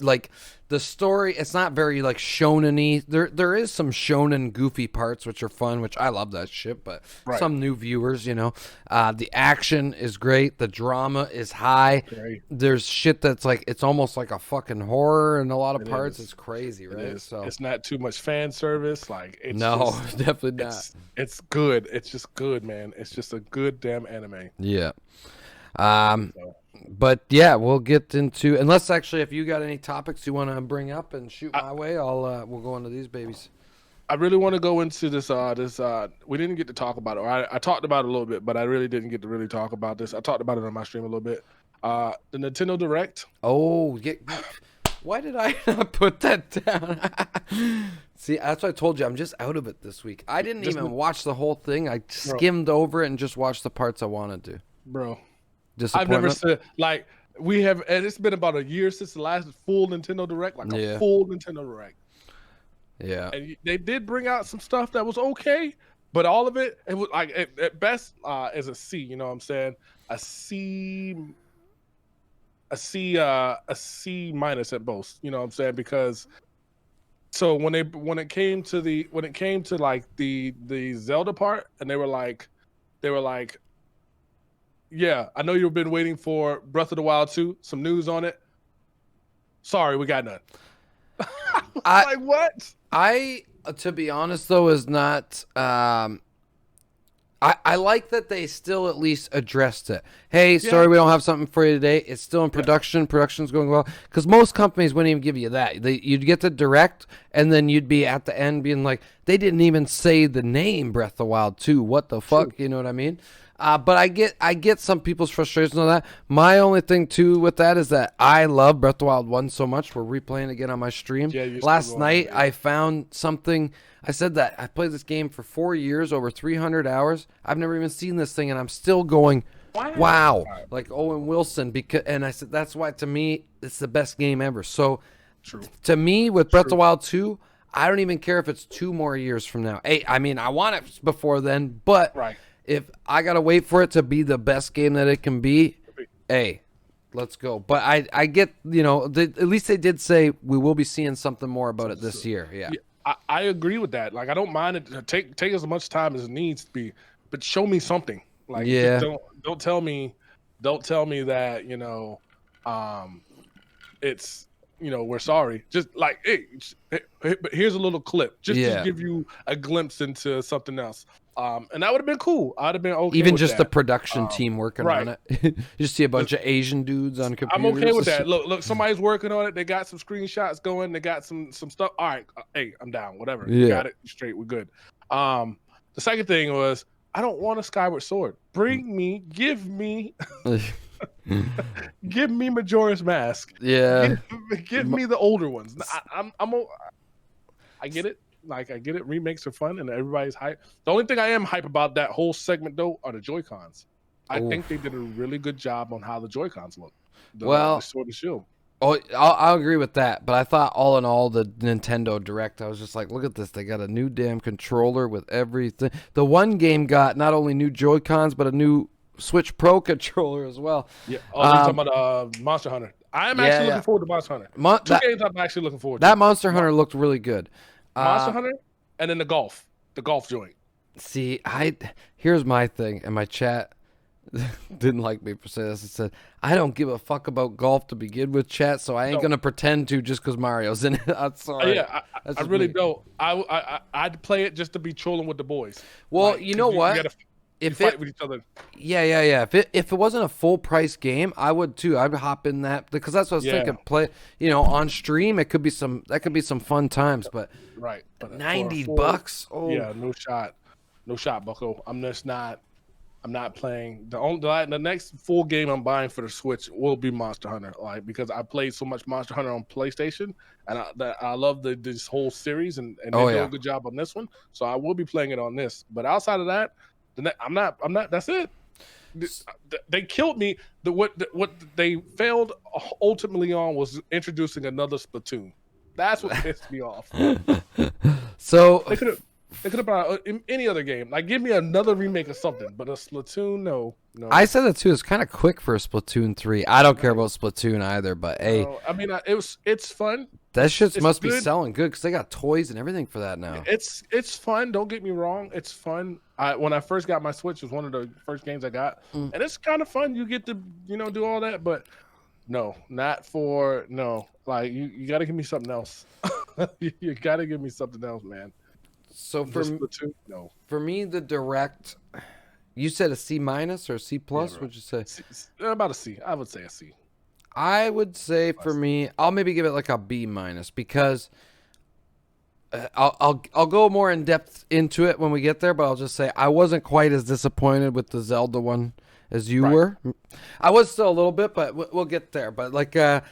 like the story. It's not very like shonen-y. There is some shonen goofy parts which are fun, which I love that shit, but some new viewers, the action is great, the drama is high. There's shit that's like it's almost like a fucking horror in a lot of parts. It's crazy, right? So it's not too much fan service. Like it's definitely not. It's good. It's just good, man. It's just a good damn anime. Yeah. But yeah, we'll get into, unless actually if you got any topics you want to bring up and shoot my way, we'll go into these babies. I really want to go into this. We didn't get to talk about it. Or I talked about it a little bit, but I really didn't get to really talk about this. I talked about it on my stream a little bit. The Nintendo Direct. Oh, why did I not put that down? See, that's what I told you. I'm just out of it this week. I didn't even watch the whole thing. I skimmed over it and just watched the parts I wanted to. Bro. I've never said like we have, and it's been about a year since the last full Nintendo Direct, like a full Nintendo Direct. Yeah, and they did bring out some stuff that was okay, but all of it was like at best is a C. You know what I'm saying? A C minus at most. You know what I'm saying? Because so when it came to like the Zelda part, and they were like. Yeah, I know you've been waiting for Breath of the Wild 2. Some news on it. Sorry, we got none. Like what? To be honest though, is not. I like that they still at least addressed it. Hey, sorry we don't have something for you today. It's still in production. Yeah. Production's going well. Because most companies wouldn't even give you that. You'd get the direct, and then you'd be at the end being like, they didn't even say the name Breath of the Wild 2. What the fuck? True. You know what I mean? But I get some people's frustration on that. My only thing too with that is that I love Breath of the Wild 1 so much. We're replaying again on my stream. Last night I found something. I said that I played this game for 4 years, over 300 hours. I've never even seen this thing, and I'm still going, wow. Like Owen Wilson. And I said that's why to me it's the best game ever. So to me with Breath of the Wild 2, I don't even care if it's 2 more years from now. Hey, I mean I want it before then, but if I gotta wait for it to be the best game that it can be, hey, let's go. But I get, at least they did say we will be seeing something more about it this year. Yeah, I agree with that. Like I don't mind it. Take as much time as it needs to be, but show me something. Like don't tell me that it's we're sorry. Just like, hey, but here's a little clip, just Yeah. to give you a glimpse into something else. And that would have been cool. I'd have been okay. Even with just that. the production team working on it. You just see a bunch of Asian dudes on computers. I'm okay with that. Look, somebody's working on it. They got some screenshots going. They got some stuff. All right, hey, I'm down. Whatever. Yeah. You got it straight. We're good. The second thing was, I don't want a Skyward Sword. Give me Majora's Mask. Yeah. Give me the older ones. I get it. Like, I get it. Remakes are fun and everybody's hype. The only thing I am hype about that whole segment, though, are the Joy-Cons. I think they did a really good job on how the Joy-Cons look. The Sword and Shield. Oh, I'll agree with that. But I thought, all in all, the Nintendo Direct, I was just like, look at this. They got a new damn controller with everything. The one game got not only new Joy-Cons, but a new Switch Pro controller as well. Yeah. Oh, you're talking about Monster Hunter. I'm actually looking forward to Monster Hunter. Two games I'm actually looking forward to. That Monster Hunter looked really good. Monster Hunter, and then the golf joint. See, here's my thing, and my chat didn't like me for saying this. It said, I don't give a fuck about golf to begin with, chat, so I ain't gonna pretend to just because Mario's in it. I'm sorry. Yeah, I really don't. I'd play it just to be trolling with the boys. Well, like, you know what? You fight with each other. Yeah. If it wasn't a full price game, I would too. I'd hop in that, because that's what I was thinking. Play, on stream. It could be some fun times, but right. But $90. Oh yeah, no shot, Bucko. I'm not playing. The next full game I'm buying for the Switch will be Monster Hunter, like, because I played so much Monster Hunter on PlayStation, and I love this whole series, and they do a good job on this one. So I will be playing it on this. But outside of that, I'm not. That's it. They killed me. What they failed ultimately on was introducing another Splatoon. That's what pissed me off. So they could have brought any other game. Like, give me another remake of something, but a Splatoon, no. I said that too. It's kind of quick for a Splatoon 3. I don't care about Splatoon either, but hey, I mean, it's fun. That shit must be selling good because they got toys and everything for that now. It's fun. Don't get me wrong. It's fun. When I first got my Switch, it was one of the first games I got, and it's kind of fun. You get to do all that, but no, not for no. Like, you got to give me something else. You got to give me something else, man. So for me, the Direct, you said a C- or a C+? Would you say? About a C. I would say a C. I would say for me, I'll maybe give it like a B- because I'll go more in depth into it when we get there, but I'll just say I wasn't quite as disappointed with the Zelda one as you were. I was still a little bit, but we'll get there. But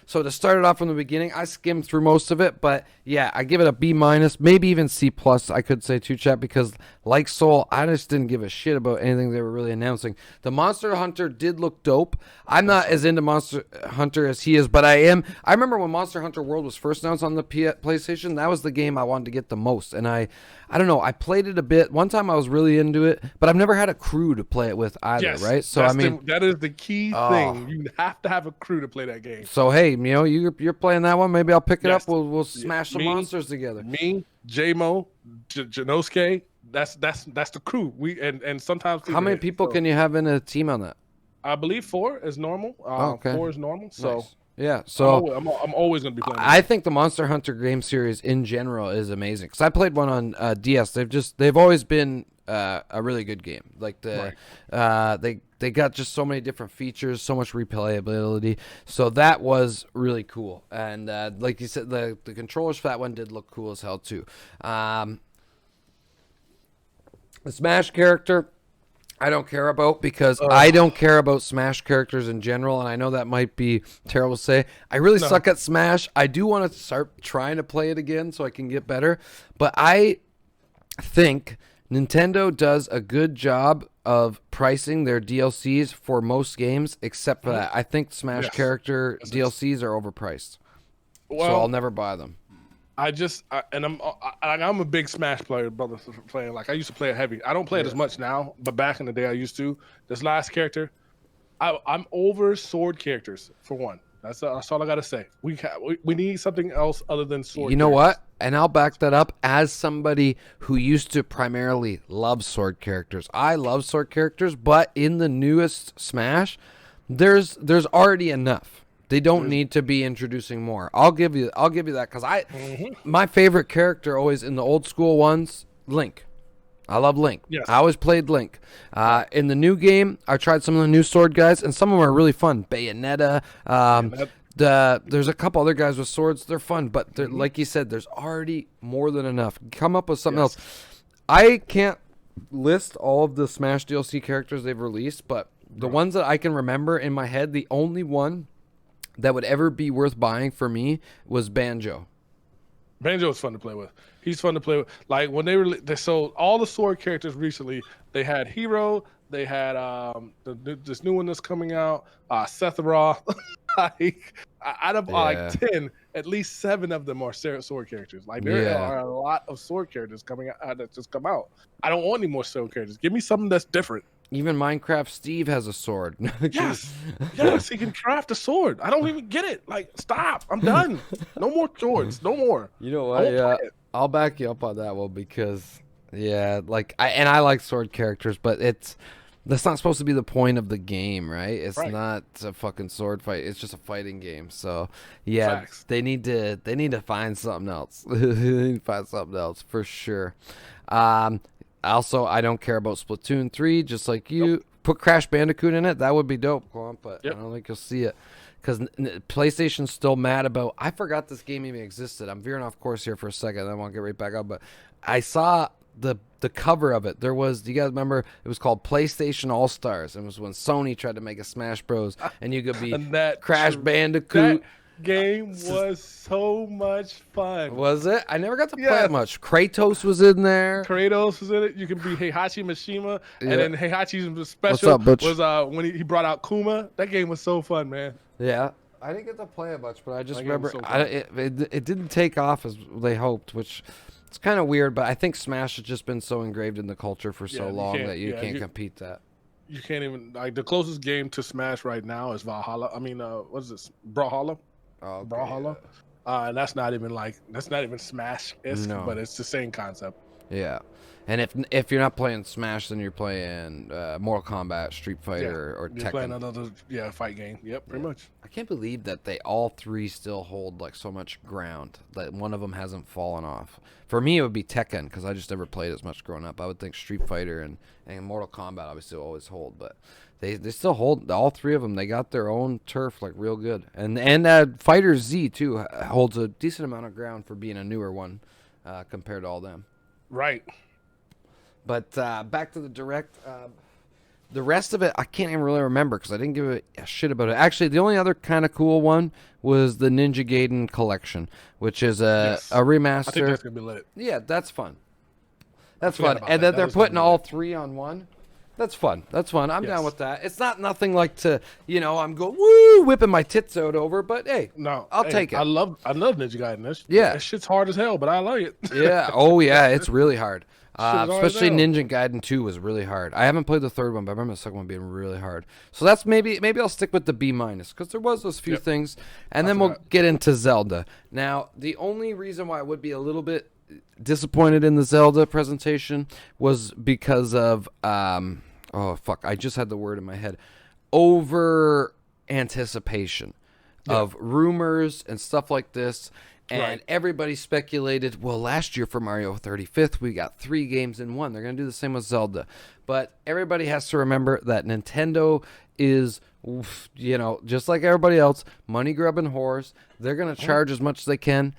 so to start it off from the beginning, I skimmed through most of it, but yeah, I give it a B-, maybe even C+, I could say too, chat, because like Soul, I just didn't give a shit about anything they were really announcing. The Monster Hunter did look dope. I'm not as into Monster Hunter as he is, but I am. I remember when Monster Hunter World was first announced on the PlayStation, that was the game I wanted to get the most, and I don't know, I played it a bit. One time I was really into it, but I've never had a crew to play it with either, right? So I mean, that is the key thing. You have to have a crew to play that game. So hey, you're playing that one. Maybe I'll pick it up. We'll smash some monsters together. Me, J-Mo, Janosuke. That's the crew. And sometimes. How many people can you have in a team on that? I believe 4 is normal. Okay. 4 is normal. So. Nice. Yeah, so I'm always going to be playing. I think the Monster Hunter game series in general is amazing because I played one on DS. They've always been a really good game. Like they got just so many different features, so much replayability. So that was really cool. And like you said, the controllers for that one did look cool as hell too. The Smash character, I don't care about because I don't care about Smash characters in general, and I know that might be terrible to say. I really suck at Smash. I do want to start trying to play it again so I can get better, but I think Nintendo does a good job of pricing their DLCs for most games, except for that. I think Smash character DLCs are overpriced, so I'll never buy them. I'm a big Smash player, brother. Playing like I used to play it heavy. I don't play it as much now, but back in the day I used to. This last character, I'm over sword characters for one. That's all I gotta say. We need something else other than sword. You know what? And I'll back that up as somebody who used to primarily love sword characters. I love sword characters, but in the newest Smash, there's already enough. They don't need to be introducing more. I'll give you that, because my favorite character always in the old school ones, Link. I love Link. Yes. I always played Link. In the new game, I tried some of the new sword guys, and some of them are really fun. Bayonetta. There's a couple other guys with swords. They're fun, but like you said, there's already more than enough. Come up with something else. I can't list all of the Smash DLC characters they've released, but the ones that I can remember in my head, the only one that would ever be worth buying for me was Banjo. Banjo is fun to play with. He's fun to play with. Like when they sold all the sword characters recently, they had Hero, they had this new one that's coming out, Sephiroth. Like out of like 10, at least 7 of them are sword characters. Like there are a lot of sword characters coming out that just come out. I don't want any more sword characters. Give me something that's different. Even Minecraft Steve has a sword. Yes, he can craft a sword. I don't even get it. Like, stop. I'm done. No more swords. No more. You know what? Yeah, I'll back you up on that one, because like I like sword characters, but that's not supposed to be the point of the game, right? It's not a fucking sword fight. It's just a fighting game. So they need to find something else. They need to find something else for sure. Also, I don't care about Splatoon 3, just like you. Nope. Put Crash Bandicoot in it. That would be dope, Kwamp, but I don't think you'll see it. Because PlayStation's still mad about... I forgot this game even existed. I'm veering off course here for a second. I won't get right back up. But I saw the cover of it. There was... Do you guys remember? It was called PlayStation All-Stars. It was when Sony tried to make a Smash Bros. And you could be Crash Bandicoot. Game was so much fun. Was it? I never got to play it much. Kratos was in there. Kratos was in it. You can be Heihachi Mishima, and then Heihachi's special was when he brought out Kuma. That game was so fun, man. Yeah, I didn't get to play it much, but I just remember it didn't take off as they hoped, which it's kind of weird. But I think Smash has just been so engraved in the culture for so long that you can't compete that. You can't even the closest game to Smash right now is Valhalla. I mean, what is this? Brawlhalla. Oh, okay, Brawlhalla. And that's not even Smash-esque, but it's the same concept. Yeah. And if you're not playing Smash, then you're playing Mortal Kombat, Street Fighter, or Tekken. You're playing another fight game. Yep, pretty much. I can't believe that they all three still hold like so much ground. That one of them hasn't fallen off. For me, it would be Tekken, because I just never played as much growing up. I would think Street Fighter and Mortal Kombat obviously always hold, but they still hold. All three of them, they got their own turf like real good. And Fighter Z too holds a decent amount of ground for being a newer one compared to all them. Right. But back to the Direct. The rest of it, I can't even really remember, because I didn't give a shit about it. Actually, the only other kind of cool one was the Ninja Gaiden Collection, which is a remaster. I think that's going to be lit. Yeah, that's fun. That's fun. And then they're putting all three on one. That's fun. I'm down with that. It's not nothing like to, I'm going, woo, whipping my tits out over, but hey, I'll take it. I love Ninja Gaiden. That shit's hard as hell, but I like it. Yeah. Oh, yeah. It's really hard. Especially Ninja Gaiden 2 was really hard. I haven't played the third one, but I remember the second one being really hard. So that's maybe I'll stick with the B-, because there was those few things. And then we'll get into Zelda. Now, the only reason why I would be a little bit disappointed in the Zelda presentation was because of I just had the word in my head. Over anticipation of rumors and stuff like this. And everybody speculated, well, last year for Mario 35th, we got 3 games in 1. They're going to do the same with Zelda. But everybody has to remember that Nintendo is, just like everybody else, money-grubbing whores. They're going to charge as much as they can.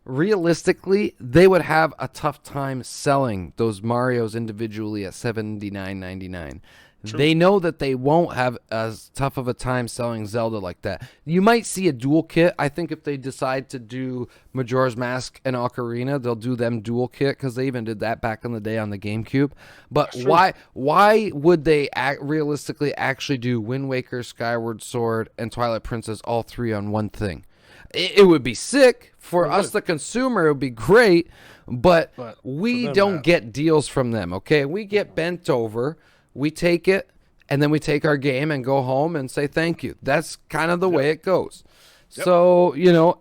Realistically, they would have a tough time selling those Marios individually at $79.99. True. They know that they won't have as tough of a time selling Zelda like that. You might see a dual kit. I think if they decide to do Majora's Mask and Ocarina, they'll do them dual kit, because they even did that back in the day on the GameCube. But why would they realistically actually do Wind Waker, Skyward Sword, and Twilight Princess all 3 on one thing? It would be sick. For us, the consumer, it would be great, but we don't get deals from them, okay? We get bent over. We take it, and then we take our game and go home and say thank you. That's kind of the way it goes. So,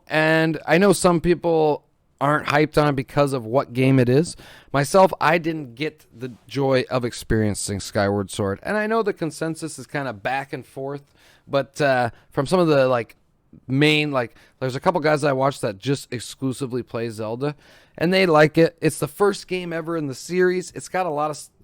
and I know some people aren't hyped on it because of what game it is. Myself, I didn't get the joy of experiencing Skyward Sword. And I know the consensus is kind of back and forth, but from some of the main, like, there's a couple guys I watch that just exclusively play Zelda, and they like it. It's the first game ever in the series. It's got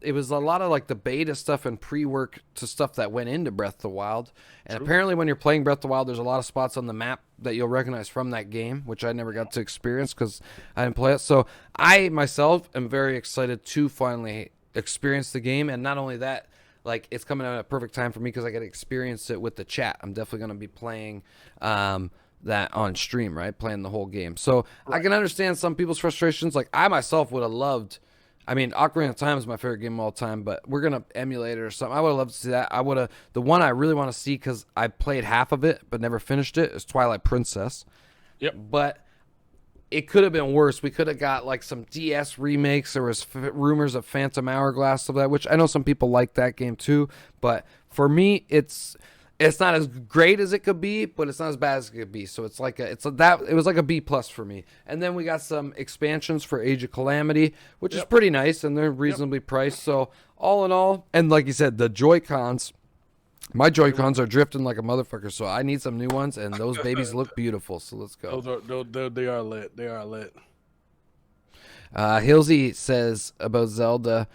it was a lot of like the beta stuff and pre-work to stuff that went into Breath of the Wild. And apparently when you're playing Breath of the Wild, there's a lot of spots on the map that you'll recognize from that game, which I never got to experience because I didn't play it. So I myself am very excited to finally experience the game. And not only that, like, it's coming out at a perfect time for me because I get to experience it with the chat. I'm definitely going to be playing that on stream, right? Playing the whole game. So I can understand some people's frustrations. Like, I myself would have loved, I mean, Ocarina of Time is my favorite game of all time, but we're going to emulate it or something. I would have loved to see that. The one I really want to see, because I played half of it but never finished it, is Twilight Princess. Yep. But it could have been worse. We could have got like some DS remakes. There was rumors of Phantom Hourglass of that, which I know some people like that game too. But for me, it's not as great as it could be, but it's not as bad as it could be. So it was like a B+ for me. And then we got some expansions for Age of Calamity, which is pretty nice, and they're reasonably priced. So all in all, and like you said, the Joy-Cons. My Joy-Cons are drifting like a motherfucker, so I need some new ones, and those babies look beautiful, so let's go. They are lit. They are lit. Hilsey says about Zelda,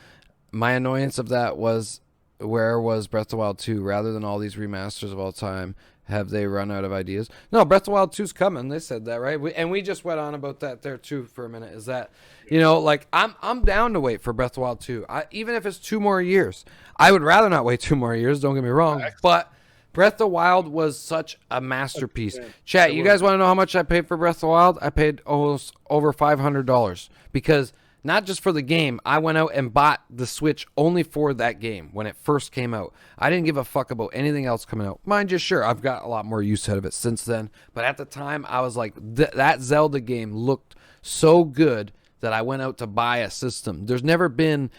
my annoyance of that was, where was Breath of the Wild 2? Rather than all these remasters of all time, have they run out of ideas? No, Breath of the Wild 2's coming. They said that, right? We just went on about that there, too, for a minute. Is that, like, I'm down to wait for Breath of the Wild 2. Even if it's 2 more years. I would rather not wait 2 more years, don't get me wrong. But Breath of the Wild was such a masterpiece. Chat, you guys want to know how much I paid for Breath of the Wild? I paid almost over $500. Because not just for the game, I went out and bought the Switch only for that game when it first came out. I didn't give a fuck about anything else coming out. Mind you, sure, I've got a lot more use out of it since then. But at the time, I was like, that Zelda game looked so good that I went out to buy a system. There's never been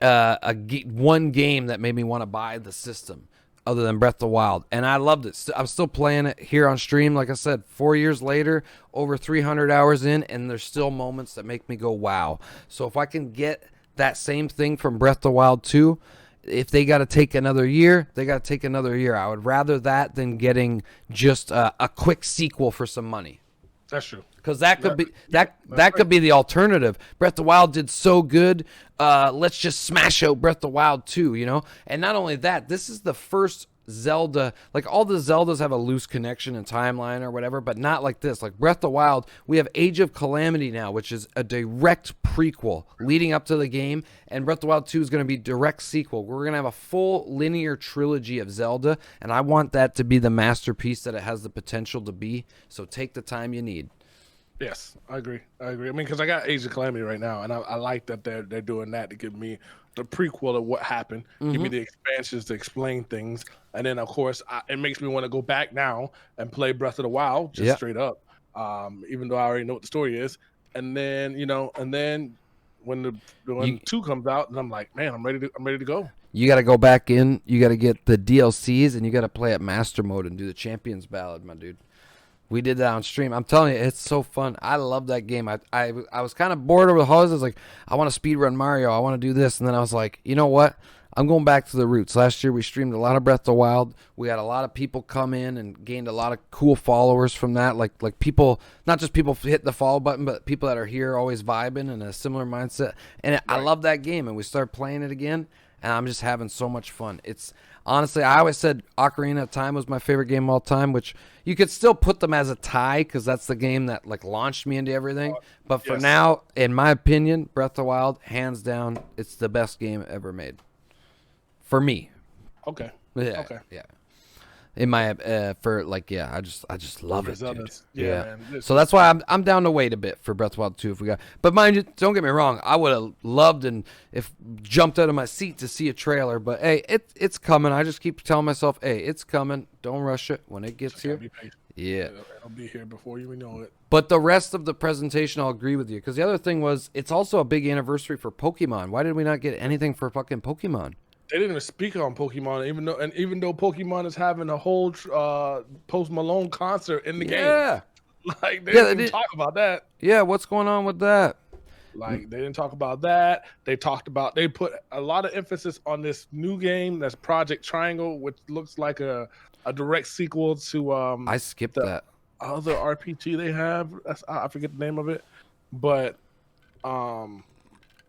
one game that made me want to buy the system other than Breath of the Wild, and I loved it. I'm still playing it here on stream. Like I said, 4 years later, over 300 hours in, and there's still moments that make me go, wow. So if I can get that same thing from Breath of the Wild 2, if they got to take another year, they got to take another year. I would rather that than getting just a quick sequel for some money. That's true. Because that could be that could be the alternative. Breath of the Wild did so good. Let's just smash out Breath of the Wild 2, And not only that, this is the first Zelda. Like, all the Zeldas have a loose connection and timeline or whatever, but not like this. Like Breath of the Wild, we have Age of Calamity now, which is a direct prequel leading up to the game, and Breath of the Wild 2 is going to be direct sequel. We're going to have a full linear trilogy of Zelda, and I want that to be the masterpiece that it has the potential to be. So take the time you need. Yes, I agree. I mean, because I got Age of Calamity right now, and I like that they're doing that to give me the prequel of what happened, give me the expansions to explain things, and then of course it makes me want to go back now and play Breath of the Wild just straight up, even though I already know what the story is. And then when 2 comes out, and I'm like, man, I'm ready to go. You got to go back in. You got to get the DLCs, and you got to play at Master Mode and do the Champions Ballad, my dude. We did that on stream. I'm telling you, it's so fun. I love that game. I was kind of bored over the holidays. I was like, I want to speedrun Mario. I want to do this. And then I was like, you know what? I'm going back to the roots. Last year, we streamed a lot of Breath of the Wild. We had a lot of people come in and gained a lot of cool followers from that. Like people, not just people hit the follow button, but people that are here always vibing in a similar mindset. And I love that game. And we started playing it again. And I'm just having so much fun. It's honestly, I always said Ocarina of Time was my favorite game of all time, which you could still put them as a tie because that's the game that like launched me into everything. But for now, in my opinion, Breath of the Wild, hands down, it's the best game ever made. For me. Okay. Yeah. Okay. Yeah. In my I just love it. Dude. Yeah. Man, so that's why I'm down to wait a bit for Breath of the Wild 2 if we got. But mind you, don't get me wrong, I would have loved and if jumped out of my seat to see a trailer. But hey, it's coming. I just keep telling myself, hey, it's coming. Don't rush it when it gets here. Yeah. I'll be here before you know it. But the rest of the presentation, I'll agree with you because the other thing was it's also a big anniversary for Pokemon. Why did we not get anything for fucking Pokemon? They didn't even speak on Pokemon, even though Pokemon is having a whole Post Malone concert in the game. Yeah, like they didn't even talk about that. Yeah, what's going on with that? Like they didn't talk about that. They put a lot of emphasis on this new game that's Project Triangle, which looks like a direct sequel to I skipped that other RPG they have. I forget the name of it, but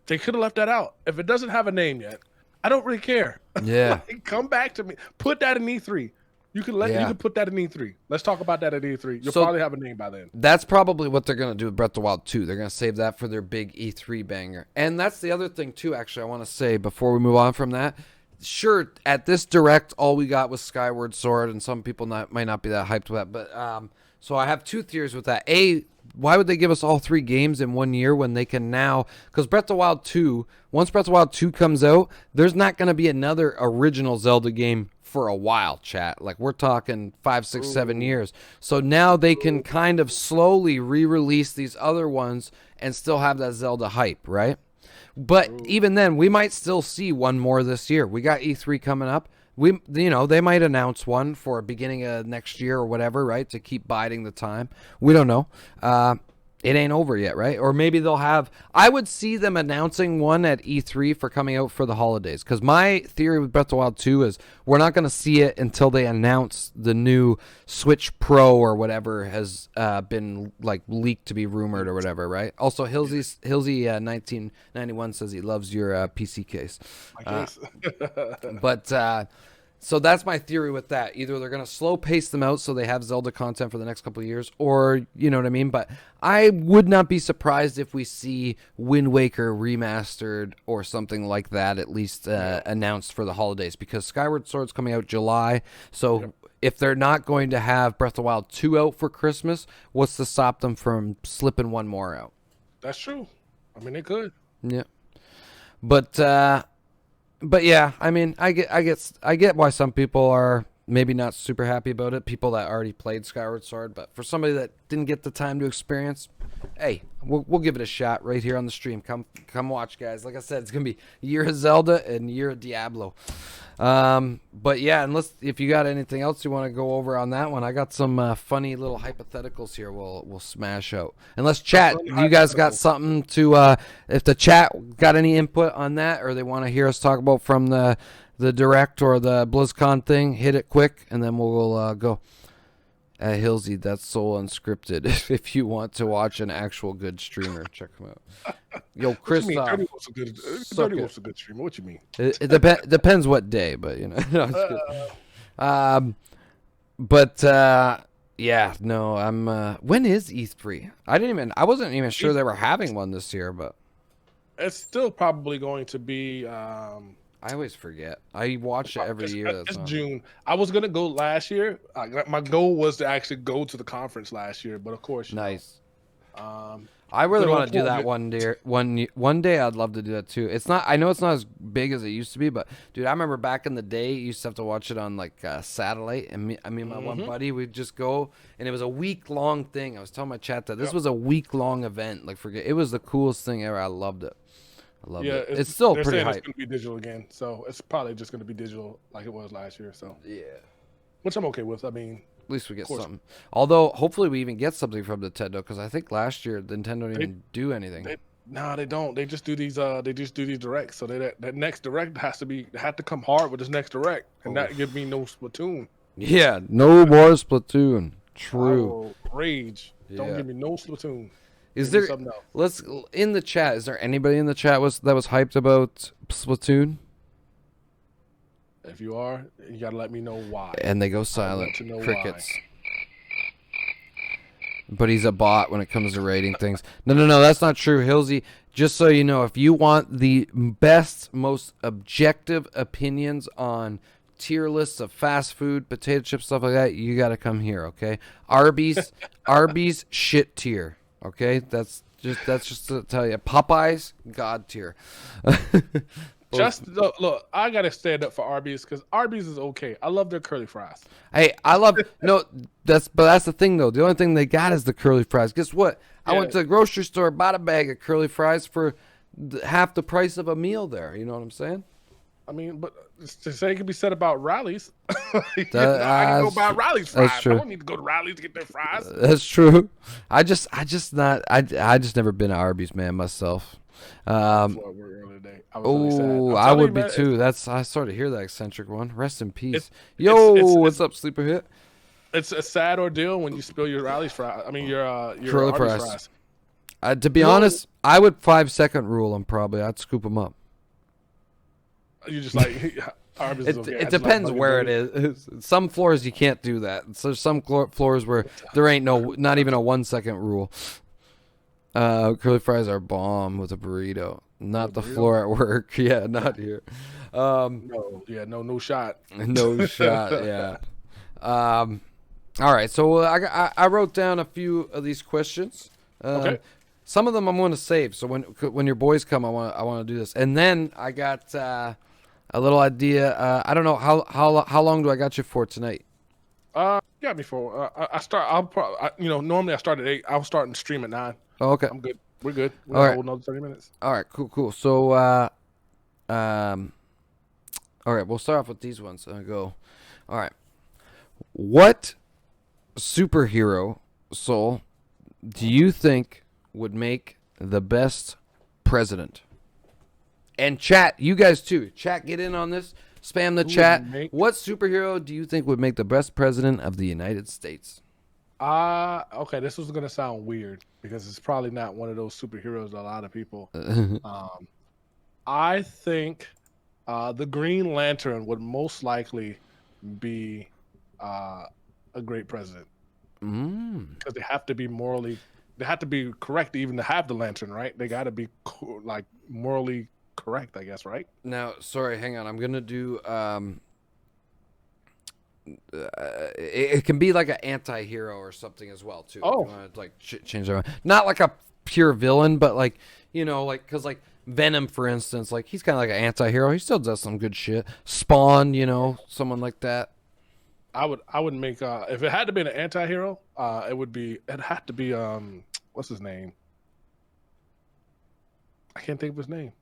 they could have left that out. If it doesn't have a name yet, I don't really care. Yeah. Like, come back to me. Put that in E3. You can put that in E3. Let's talk about that at E3. You'll probably have a name by then. That's probably what they're going to do with Breath of the Wild 2. They're going to save that for their big E3 banger. And that's the other thing, too, actually, I want to say before we move on from that. Sure, at this Direct, all we got was Skyward Sword, and some people might not be that hyped with that. But so I have two theories with that. A, why would they give us all 3 games in 1 year when they can now? Because Breath of the Wild 2, once Breath of the Wild 2 comes out, there's not going to be another original Zelda game for a while, chat. Like, we're talking 5, 6, 7 years. So now they can kind of slowly re-release these other ones and still have that Zelda hype, right? But even then, we might still see one more this year. We got E3 coming up. They might announce one for beginning of next year or whatever, right? To keep biding the time. We don't know. It ain't over yet, right? Or maybe they'll have... I would see them announcing one at E3 for coming out for the holidays. Because my theory with Breath of the Wild 2 is we're not going to see it until they announce the new Switch Pro or whatever has been like leaked to be rumored or whatever, right? Also, Hilsey 1991 says he loves your PC case. My case. So that's my theory with that. Either they're going to slow pace them out so they have Zelda content for the next couple of years, or, you know what I mean? But I would not be surprised if we see Wind Waker remastered or something like that, at least announced for the holidays, because Skyward Sword's coming out July. So if they're not going to have Breath of the Wild 2 out for Christmas, what's to stop them from slipping one more out? That's true. I mean, they could. Yeah. But yeah, I mean, I get why some people are maybe not super happy about it. People that already played Skyward Sword, but for somebody that didn't get the time to experience, hey, we'll give it a shot right here on the stream. Come watch, guys. Like I said, it's gonna be year of Zelda and year of Diablo. But yeah, if you got anything else you want to go over on that one, I got some funny little hypotheticals here. We'll smash out. Unless chat, you guys got something to if the chat got any input on that, or they want to hear us talk about from the Direct or the BlizzCon thing, hit it quick, and then we'll go. Hilsey, that's SoulUnskripted. If you want to watch an actual good streamer, check him out. Yo, Christoph. DIRTYWOLF's a good streamer. What you mean? It depends what day, but you know. Yeah, no, I'm. When is E3? I wasn't even sure they were having one this year, but it's still probably going to be. I always forget. I watch it every year. It's June. I was gonna go last year. My goal was to actually go to the conference last year, but of course, nice. I really want to do that one day. One day, I'd love to do that too. It's not. I know it's not as big as it used to be, but dude, I remember back in the day, you used to have to watch it on like satellite. And my one buddy, we'd just go, and it was a week-long thing. I was telling my chat that this was a week-long event. Like, it was the coolest thing ever. I loved it. I love it. It's still pretty hype. It's going to be digital again, so it's probably just going to be digital like it was last year. So yeah, which I'm okay with. I mean, at least we get something. Although hopefully we even get something from Nintendo, because I think last year Nintendo didn't even do anything. They don't. They just do these. They just do these directs. So that next direct had to come hard with this next direct, and that give me no Splatoon. Yeah, no more Splatoon. True. I will rage. Yeah. Don't give me no Splatoon. Is there? Let's in the chat. Is there anybody in the chat that was hyped about Splatoon? If you are, you gotta let me know why. And they go silent. Crickets. Why. But he's a bot when it comes to rating things. No, that's not true, Hilsey. Just so you know, if you want the best, most objective opinions on tier lists of fast food, potato chips, stuff like that, you gotta come here, okay? Arby's shit tier. Okay, that's just to tell you. Popeyes, God tier. Just look, I gotta stand up for Arby's, because Arby's is okay. I love their curly fries. Hey, that's the thing though. The only thing they got is the curly fries. Guess what? Yeah. I went to the grocery store, bought a bag of curly fries for half the price of a meal there. You know what I'm saying? I mean, but the same can be said about rallies. I can go That's buy Riley's fries. I true. don't need to go to Riley's to get their fries. That's true. I just never been to Arby's, man, myself. Before work earlier today. I was really sad. Oh, I'm I telling would you, be man, too. I sort of hear that eccentric one. Rest in peace. it's- Yo, it's- what's up, Sleeper Hit? It's a sad ordeal when you spill your Riley's fries. I mean, your Curly Arby's fries. fries. To be You know- honest, I would 5-second rule them probably. I'd scoop them up. You just like Arby's. Is okay. I It just like depends Bucket where Burger. it is. Some floors you can't do that. So some floors where there ain't not even a 1-second rule. Curly fries are bomb with a burrito. Not the floor at work. Yeah, not here. No shot. No shot. Yeah. All right. So I wrote down a few of these questions. Okay. Some of them I'm going to save. So when your boys come, I want to do this. And then I got a little idea. I don't know how long do I got you for tonight? Yeah, before normally I start at 8. I'll start and stream at 9. Oh, okay. I'm good. We're good. We're All gonna right. hold another 30 minutes. All right. Cool. So all right. We'll start off with these ones. Go. All right. What superhero, Soul, do you think would make the best president? And chat, you guys too. Chat, get in on this. Spam the chat. What superhero do you think would make the best president of the United States? Okay, this was gonna sound weird because it's probably not one of those superheroes that a lot of people. I think the Green Lantern would most likely be a great president because they have to be they have to be correct even to have the lantern, right? They got to be like morally correct, I guess, right? Now, sorry, hang on. I'm gonna do. It can be like an anti-hero or something as well too. Oh. If you wanna, like change that. Not like a pure villain, but like like because like Venom, for instance, like he's kind of like an anti-hero. He still does some good shit. Spawn, someone like that. I would make if it had to be an anti-hero, it'd have to be what's his name? I can't think of his name.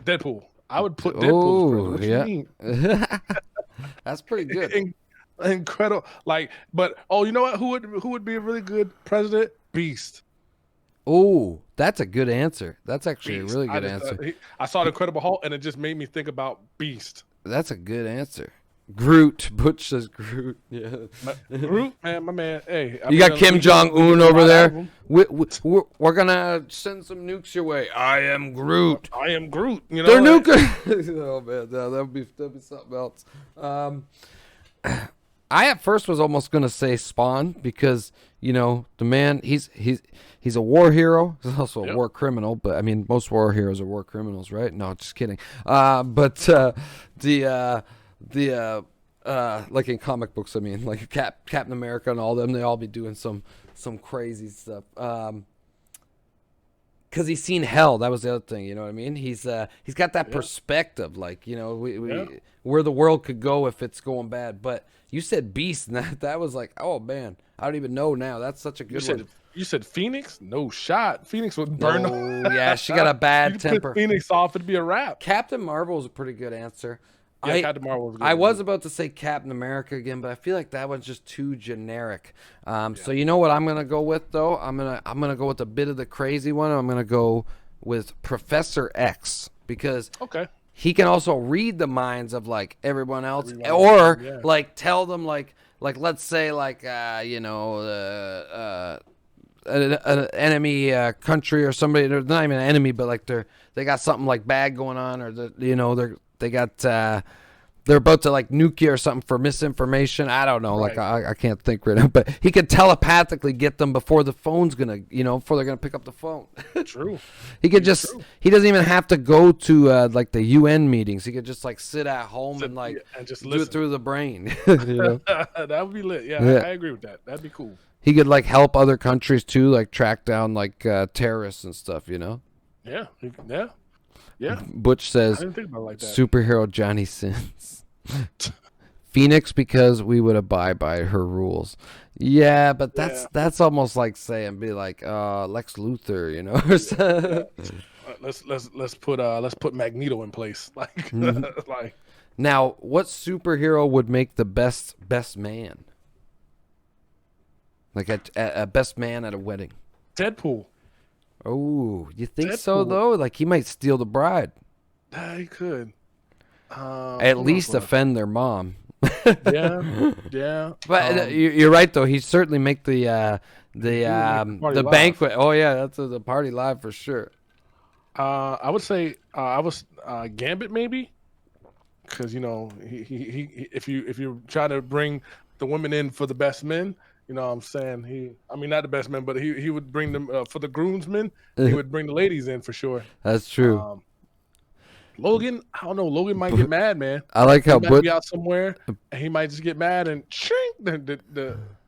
Deadpool. I would put Deadpool. What you mean? That's pretty good. Incredible. But you know what? Who would be a really good president? Beast. Oh, that's a good answer. That's actually Beast. a really good answer. I saw the Incredible Hulk, and it just made me think about Beast. That's a good answer. Groot. Butch says Groot. Yeah. Groot, man, my man. Hey, you got Kim Jong-un over there. We're gonna send some nukes your way. I am Groot. I am Groot. They're nuking. Oh man, that'll be something else. I at first was almost gonna say Spawn because the man he's a war hero. He's also a war criminal, but I mean most war heroes are war criminals, right? No, just kidding. But like in comic books, I mean, like Captain America and all them, they all be doing some crazy stuff. Because he's seen hell. That was the other thing, you know what I mean? He's got that perspective, like where the world could go if it's going bad. But you said Beast, and that was like, oh man, I don't even know now. That's such a good one. You said Phoenix? No shot. Phoenix would burn. Oh yeah, she got a bad temper. Put Phoenix off, it'd be a wrap. Captain Marvel is a pretty good answer. Yeah, Captain Marvel was good. I was about to say Captain America again, but I feel like that one's just too generic. So you know what I'm gonna go with though? I'm gonna go with a bit of the crazy one. I'm gonna go with Professor X because he can also read the minds of like everyone else, or like tell them like let's say like an enemy country or somebody. They're not even an enemy, but like they got something like bad going on, or they got they're about to like nuke you or something for misinformation. I don't know. Right. Like I can't think right now, but he could telepathically get them before the phone's gonna, before they're gonna pick up the phone. True. He could he doesn't even have to go to like the UN meetings. He could just like sit at home and just do it through the brain. That would be lit. Yeah, I agree with that. That'd be cool. He could like help other countries too, like track down like terrorists and stuff. Yeah. Yeah. Butch says, I didn't think about it like that. Superhero Johnny Sins. Phoenix because we would abide by her rules. Yeah, but that's almost like saying be like Lex Luthor, Let's put Magneto in place. Like Now, what superhero would make the best man? Like a best man at a wedding. Deadpool. Oh, you think so though? Like he might steal the bride. He could. At least offend their mom. yeah. But you're right though. He'd certainly make the banquet. Oh yeah, that's the party live for sure. I would say I was Gambit maybe, because he if you try to bring the women in for the best men, you know what I'm saying, I mean not the best men, but he would bring them for the groomsmen. He would bring the ladies in for sure. That's true. Logan, I don't know. Logan might get mad, man. I like how he might be out somewhere, and he might just get mad and shrink.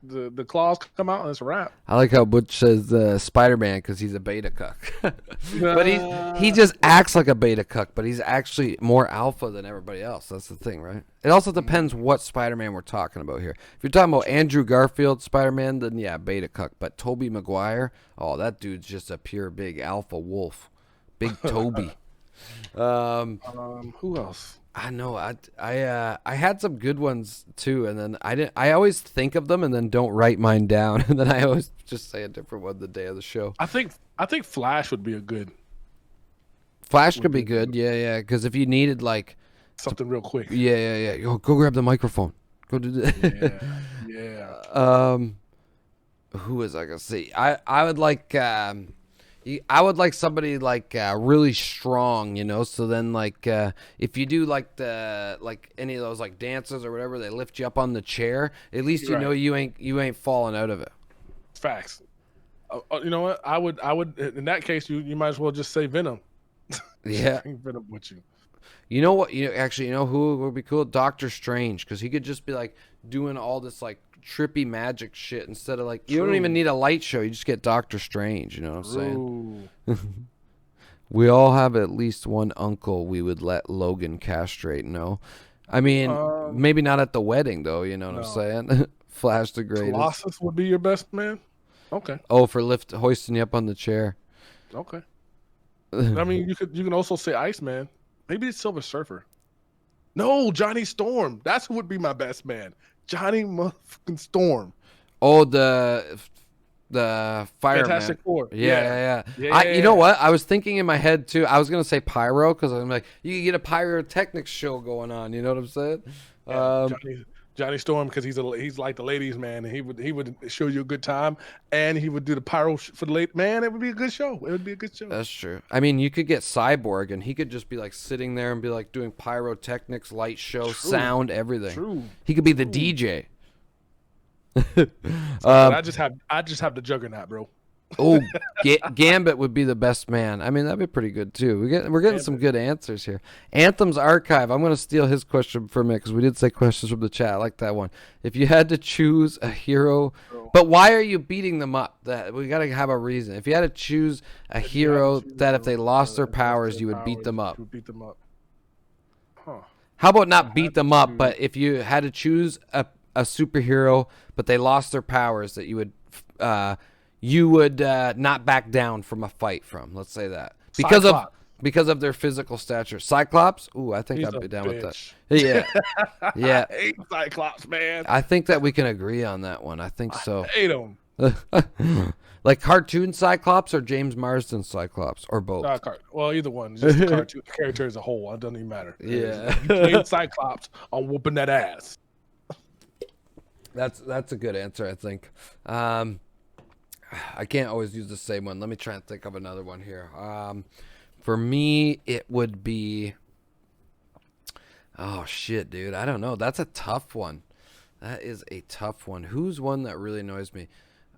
The claws come out and it's a wrap. I like how Butch says Spider-Man because he's a beta cuck, but he just acts like a beta cuck, but he's actually more alpha than everybody else. That's the thing, right? It also depends what Spider-Man we're talking about here. If you're talking about Andrew Garfield Spider-Man, then yeah, beta cuck. But Tobey Maguire, oh, that dude's just a pure big alpha wolf, big Toby. Who else? I know. I had some good ones too, and then I didn't. I always think of them and then don't write mine down, and then I always just say a different one the day of the show. I think Flash would be a good. Flash could be good, yeah. Because if you needed like something real quick, yeah. Go grab the microphone. Go do that. Yeah. Who is I gonna see? I would like. I would like somebody like really strong, you know. So then, like, if you do like any of those like dances or whatever, they lift you up on the chair. At least you know you ain't falling out of it. Facts. You know what? I would in that case you might as well just say Venom. Yeah. Bring Venom with you. You know what? You know who would be cool? Doctor Strange, because he could just be like doing all this like trippy magic shit instead of like you don't even need a light show. You just get Doctor Strange. You know what I'm saying? We all have at least one uncle we would let Logan castrate. No, I mean maybe not at the wedding though. You know what I'm saying? Flash the greatest. Colossus would be your best man. Okay. Oh, for hoisting you up on the chair. Okay. I mean, you can also say Iceman. Maybe it's Silver Surfer. No, Johnny Storm. That's who would be my best man. Johnny motherfucking Storm. Oh, the fireman. Fantastic Four. Yeah. You know what? I was thinking in my head too. I was gonna say pyro because I'm like, you could get a pyrotechnics show going on. You know what I'm saying? Yeah, Johnny Storm, because he's like the ladies' man, and he would show you a good time, and he would do the pyro for the late man. It would be a good show. It would be a good show. That's true. I mean, you could get Cyborg, and he could just be like sitting there and be like doing pyrotechnics, light show, sound, everything. True. He could be the DJ. I just have the Juggernaut, bro. Oh, Gambit would be the best man. I mean, that'd be pretty good too. We're getting some good answers here. Anthem's Archive. I'm going to steal his question for a minute because we did say questions from the chat. I like that one. If you had to choose a hero, but why are you beating them up? We got to have a reason. If you had to choose a hero that if they lost their powers, you would beat them up. Huh. How about not beat them up, but if you had to choose a superhero, but they lost their powers, that you would not back down from a fight from. Let's say that because of their physical stature. Cyclops. Ooh, I think I'd be down with that. Yeah, yeah. I hate Cyclops, man. I think that we can agree on that one. I think so. I hate him. Like cartoon Cyclops or James Marsden Cyclops or both. Well, either one. Just the cartoon character as a whole. It doesn't even matter. Yeah. You played Cyclops on whooping that ass. That's a good answer, I think. I can't always use the same one. Let me try and think of another one here. For me, it would be... Oh, shit, dude. I don't know. That's a tough one. That is a tough one. Who's one that really annoys me?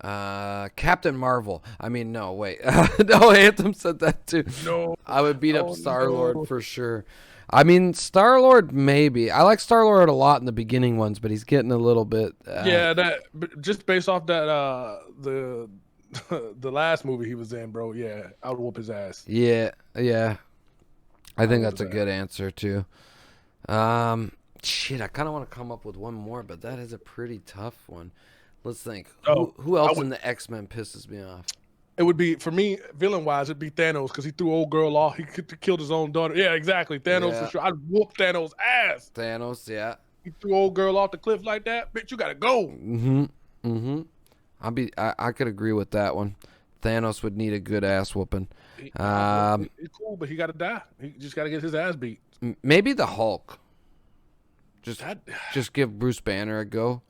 Captain Marvel. I mean, no, wait. No, Anthem said that too. No. I would beat up Star-Lord for sure. I mean, Star-Lord, maybe. I like Star-Lord a lot in the beginning ones, but he's getting a little bit... that just based off that, the last movie he was in, bro, yeah, I would whoop his ass. Yeah. I think that's a good answer, too. Shit, I kind of want to come up with one more, but that is a pretty tough one. Let's think. Who else in the X-Men pisses me off? It would be, for me, villain-wise, it'd be Thanos, because he threw old girl off. He killed his own daughter. Yeah, exactly. Thanos Yeah. for sure. I'd whoop Thanos' ass. Thanos, yeah. He threw old girl off the cliff like that. Bitch, you gotta go. I could agree with that one. Thanos would need a good ass whooping. He's cool, but he gotta die. He just gotta get his ass beat. Maybe the Hulk. Just give Bruce Banner a go.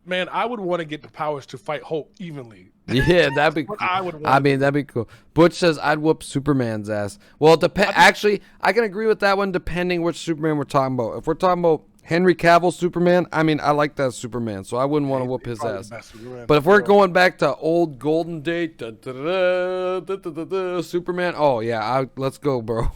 Man, I would want to get the powers to fight Hulk evenly. Yeah, that'd be cool. That'd be cool. Butch says I'd whoop Superman's ass. Well, actually, I can agree with that one depending which Superman we're talking about. If we're talking about Henry Cavill Superman, I mean, I like that Superman, so I wouldn't want to whoop his ass. But if we're going back to old golden day, Superman, oh yeah, let's go, bro.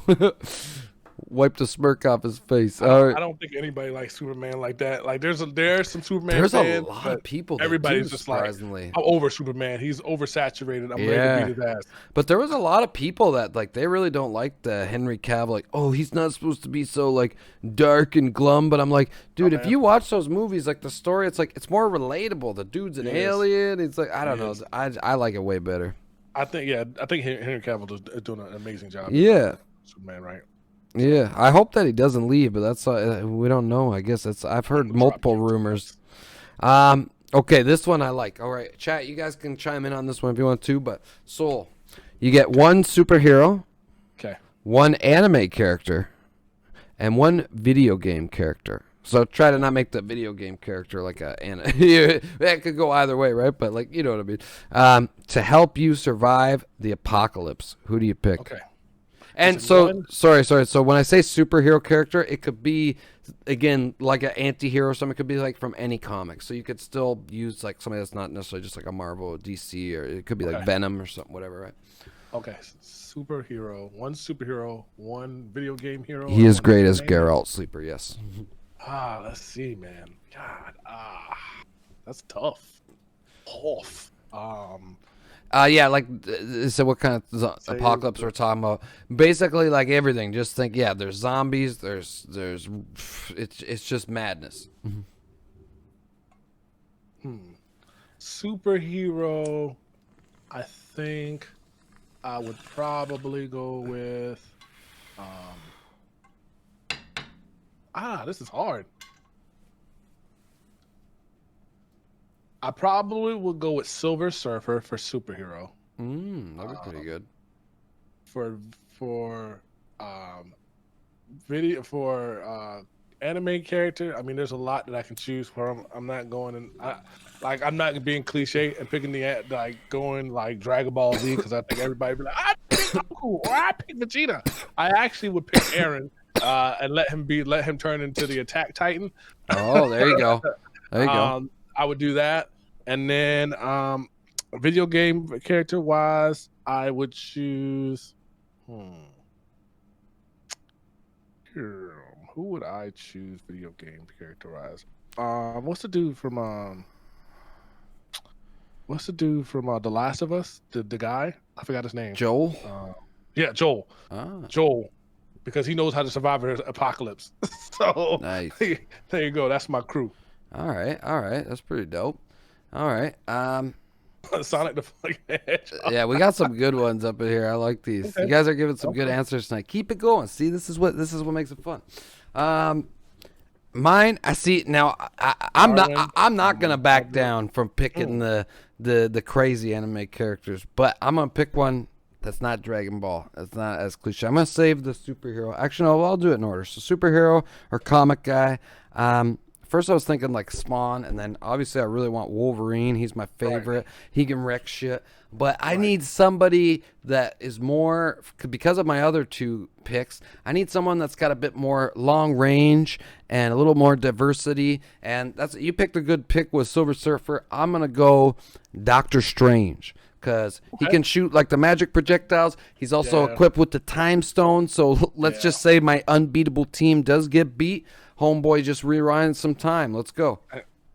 Wipe the smirk off his face. All right. I don't think anybody likes Superman like that. Like there's some Superman There's fans, a lot of people that everybody's do, just surprisingly. like, I'm over Superman. He's oversaturated. I'm ready to beat his ass. But there was a lot of people that like they really don't like the Henry Cavill. Like, oh, he's not supposed to be so like dark and glum. But I'm like, dude, if you watch those movies, like the story, it's like it's more relatable. The dude's an alien. It's like I don't know. I like it way better. I think Henry Cavill is doing an amazing job. Yeah, Superman, right? Yeah, I hope that he doesn't leave, but that's we don't know. I guess I've heard multiple rumors. Okay, this one I like. All right, chat, you guys can chime in on this one if you want to. But Soul, you get one superhero, okay, one anime character, and one video game character. So try to not make the video game character like a that could go either way, right? But like you know what I mean. To help you survive the apocalypse, who do you pick? Okay. And so, sorry. So when I say superhero character, it could be, again, like an anti-hero or something. It could be like from any comic. So you could still use like somebody that's not necessarily just like a Marvel or DC, or it could be like Venom or something, whatever, right? Okay, superhero, one video game hero. He is great as Geralt Sleeper, yes. Let's see, man. God, that's tough. Yeah, like, so what kind of apocalypse we're talking about? Basically, like everything. Just think, yeah, there's zombies, it's just madness. Superhero, I think I would probably go with, this is hard. I probably would go with Silver Surfer for superhero. That'd be pretty good. For anime character, I mean, there's a lot that I can choose from. I'm not going and I'm not being cliche and picking going like Dragon Ball Z because I think everybody be like, I pick Goku or I pick Vegeta. I actually would pick Eren and let him turn into the Attack Titan. Oh, there you go. There you go. I would do that. And then video game character wise, I would choose who would I choose video game character wise? What's the dude from The Last of Us? The guy? I forgot his name. Joel? Yeah, Joel. Joel. Because he knows how to survive an apocalypse. So nice. There you go. That's my crew. All right. That's pretty dope. All right. Sonic the fucking Hedgehog. Yeah, we got some good ones up in here. I like these. Okay. You guys are giving some good answers tonight. Keep it going. See, this is what makes it fun. Mine, I see now. I'm not gonna back down from picking the crazy anime characters, but I'm gonna pick one that's not Dragon Ball. It's not as cliche. I'm gonna save the superhero. Actually, no, I'll do it in order. So superhero or comic guy. First, I was thinking like Spawn, and then obviously I really want Wolverine. He's my favorite. Right. He can wreck shit. But I need somebody that is more, because of my other two picks, I need someone that's got a bit more long range and a little more diversity. And you picked a good pick with Silver Surfer. I'm going to go Doctor Strange. Because he can shoot like the magic projectiles. He's also equipped with the time stone. So let's just say my unbeatable team does get beat. Homeboy just rewinds some time. Let's go.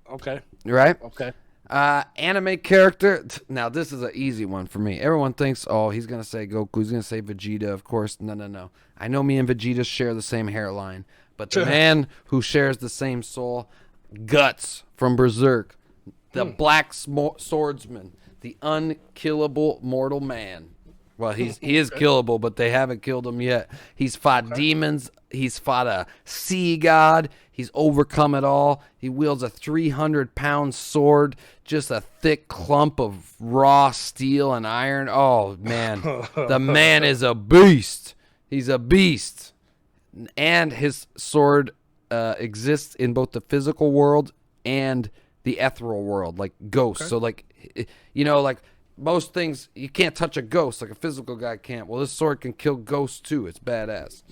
Okay. Right? Okay. Anime character. Now, this is an easy one for me. Everyone thinks, oh, he's going to say Goku. He's going to say Vegeta, of course. No. I know me and Vegeta share the same hairline. But the man who shares the same soul, Guts from Berserk, the black swordsman, the unkillable mortal man. Well, he is killable, but they haven't killed him yet. He's fought demons. He's fought a sea god. He's overcome it all. He wields a 300-pound sword, just a thick clump of raw steel and iron. Oh, man. The man is a beast. He's a beast. And his sword exists in both the physical world and the ethereal world, like ghosts. Okay. So, like, like most things, you can't touch a ghost like a physical guy can't. Well, this sword can kill ghosts, too. It's badass.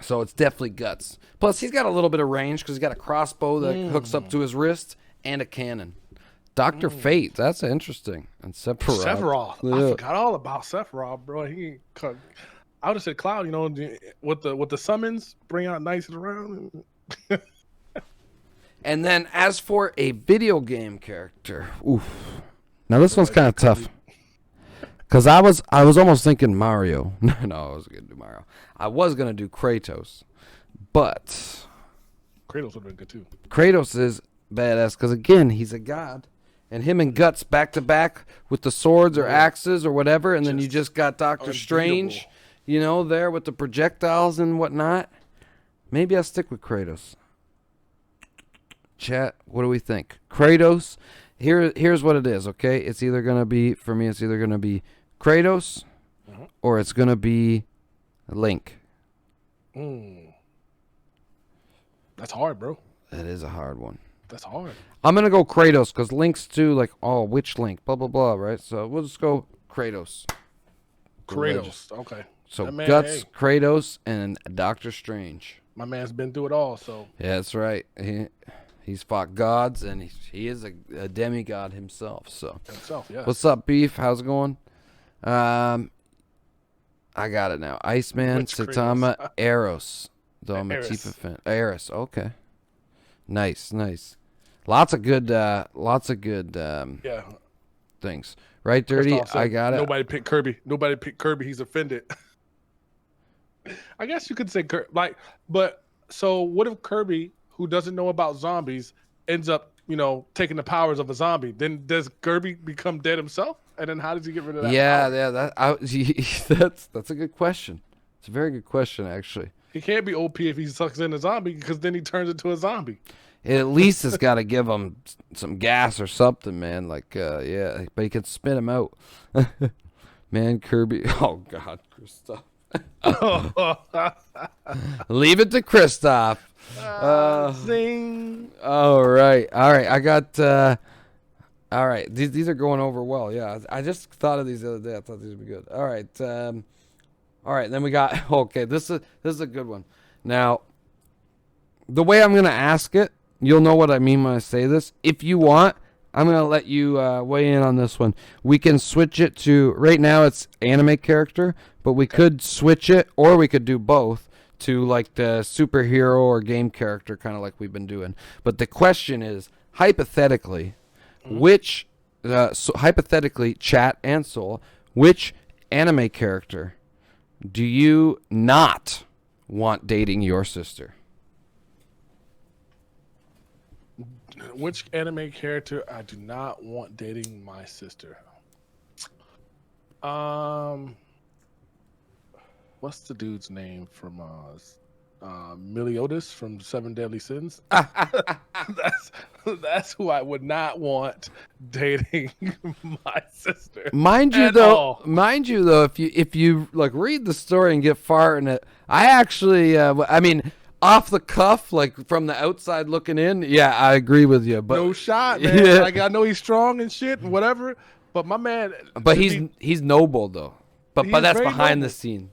So it's definitely guts. Plus, he's got a little bit of range because he's got a crossbow that hooks up to his wrist and a cannon. Dr. Fate, that's interesting. And Sephiroth. I forgot all about Sephiroth, bro. I would have said Cloud, with the summons, bring out knights around. And then as for a video game character, oof. Now this one's kind of tough. Because I was almost thinking Mario. No, I wasn't going to do Mario. I was going to do Kratos. But Kratos would have been good too. Kratos is badass because, again, he's a god. And him and Guts back to back with the swords or axes or whatever. And then you just got Doctor Strange, there with the projectiles and whatnot. Maybe I'll stick with Kratos. Chat, what do we think? Kratos. Here's what it is, okay? It's either going to be, for me, Kratos or it's going to be Link. That's hard, bro. That is a hard one. That's hard. I'm going to go Kratos because Link's too, like, which Link? Blah, blah, blah, right? So we'll just go Kratos. Kratos, okay. So Guts, Kratos, and Doctor Strange. My man's been through it all, so. Yeah, that's right. He's fought gods, and he is a demigod himself. So, yes. What's up, Beef? How's it going? I got it now. Iceman, Saitama, Eros. Though I'm a Tifa fan. Eros, okay. Nice. Lots of good things. Right, Dirty? I got it. Nobody picked Kirby. He's offended. I guess you could say Kirby. So what if Kirby, who doesn't know about zombies, ends up, taking the powers of a zombie? Then does Kirby become dead himself? And then how does he get rid of that? That's a good question. It's a very good question, actually. He can't be OP if he sucks in a zombie because then he turns into a zombie. It at least has got to give him some gas or something, man. But he can spit him out. Man, Kirby. Oh, God, Kristoff. Leave it to Kristoff. Zing. All right. I got. All right. These are going over well. Yeah, I just thought of these the other day. I thought these would be good. All right. All right. Then we got. Okay. This is a good one. Now, the way I'm gonna ask it, you'll know what I mean when I say this. If you want, I'm going to let you weigh in on this one. We can switch it to, right now it's anime character, but we could switch it, or we could do both, to like the superhero or game character, kind of like we've been doing. But the question is, hypothetically, hypothetically, Chat and Soul, which anime character do you not want dating your sister? Which anime character I do not want dating my sister? What's the dude's name from Meliodas from Seven Deadly Sins? That's who I would not want dating my sister. Mind you though, if you like read the story and get far in it, I actually, off the cuff, like from the outside looking in, yeah, I agree with you. But no shot, man. Yeah. Like I know he's strong and shit and whatever, but my man. But he's noble though. But that's behind the scene.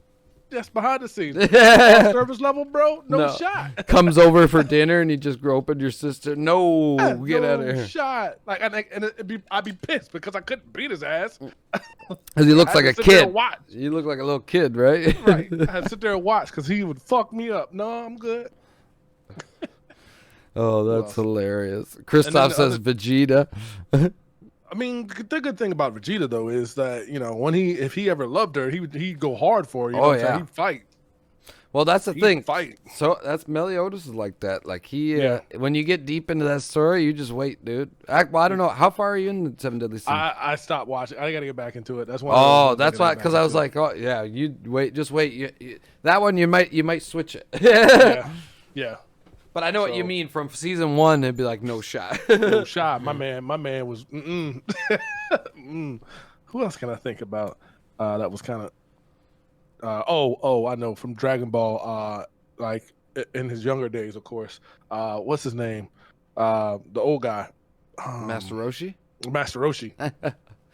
That's behind the scenes. Service level, bro. No shot. Comes over for dinner and he just groping your sister. No, get out of here. No shot. Like I'd be pissed because I couldn't beat his ass. Because he looks like a kid. You look like a little kid, right? Right. I had to sit there and watch because he would fuck me up. No, I'm good. Oh, that's hilarious. Kristoff says Vegeta. I mean, the good thing about Vegeta though is that if he ever loved her, he'd go hard for her. He'd fight. Well, that's the He thing. fight. So that's Meliodas is like that. Like when you get deep into that story, you just wait, dude. I don't know. How far are you in the Seven Deadly Sins? I stopped watching. I got to get back into it. That's one. Oh, that's why. Because I was like, oh yeah, you wait, just wait. That one you might switch it. Yeah. But I know what you mean. From season 1, it'd be like no shot. No shot. My man was. Who else can I think about? That was kind of. I know from Dragon Ball. Like in his younger days, of course. What's his name? The old guy. Master Roshi. Master Roshi.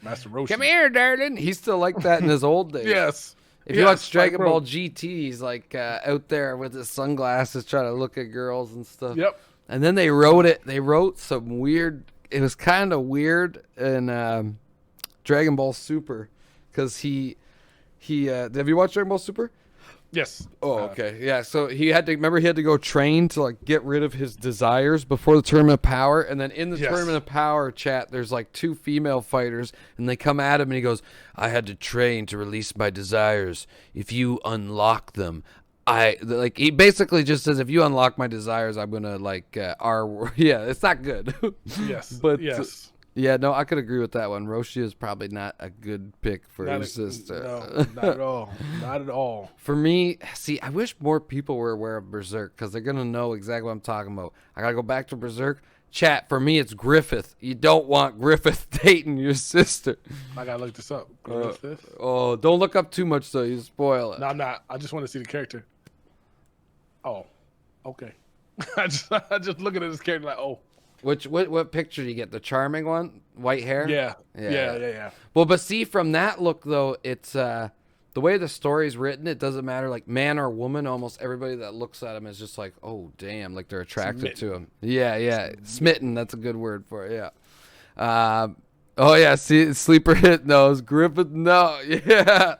Master Roshi. Come here, darling. He's still like that in his old days. Yes. If you watch Dragon Ball GT, he's like out there with his sunglasses trying to look at girls and stuff. Yep. And then they wrote some weird, it was kind of weird in Dragon Ball Super because he have you watched Dragon Ball Super? Yes. Oh, okay. Yeah, so he had to go train to like get rid of his desires before the Tournament of Power, and then in the Tournament of Power chat there's like 2 female fighters and they come at him and he goes, I had to train to release my desires. If you unlock them, he basically just says, if you unlock my desires, I'm going to it's not good. Yes. But yes. Yeah, no, I could agree with that one. Roshi is probably not a good pick for his sister. No, not at all. Not at all. For me, see, I wish more people were aware of Berserk because they're going to know exactly what I'm talking about. I got to go back to Berserk. Chat, for me, it's Griffith. You don't want Griffith dating your sister. I got to look this up. Griffith? Don't look up too much, though. You spoil it. No, I'm not. I just want to see the character. Oh, okay. I just looking at this character like, oh. What picture do you get? The charming one? White hair? Yeah. Well, but see, from that look, though, it's the way the story's written, it doesn't matter, like, man or woman, almost everybody that looks at him is just like, oh, damn, like they're attracted to him. Yeah. Smitten, that's a good word for it, yeah. See, sleeper hit, no, it's Griffith, no, yeah.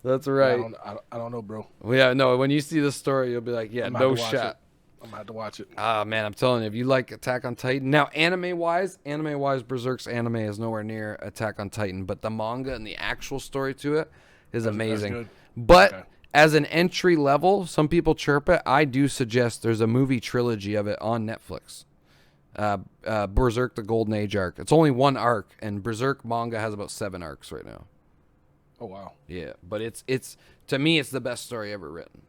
That's right. I don't know, bro. Well, yeah, no, when you see the story, you'll be like, yeah, no shot. I'm gonna have to watch it. Ah, man, I'm telling you, if you like Attack on Titan, now anime-wise, Berserk's anime is nowhere near Attack on Titan, but the manga and the actual story to it is amazing. That's good. But as an entry level, some people chirp it. I do suggest there's a movie trilogy of it on Netflix. Berserk: The Golden Age arc. It's only 1 arc, and Berserk manga has about 7 arcs right now. Oh wow. Yeah, but it's to me, it's the best story ever written.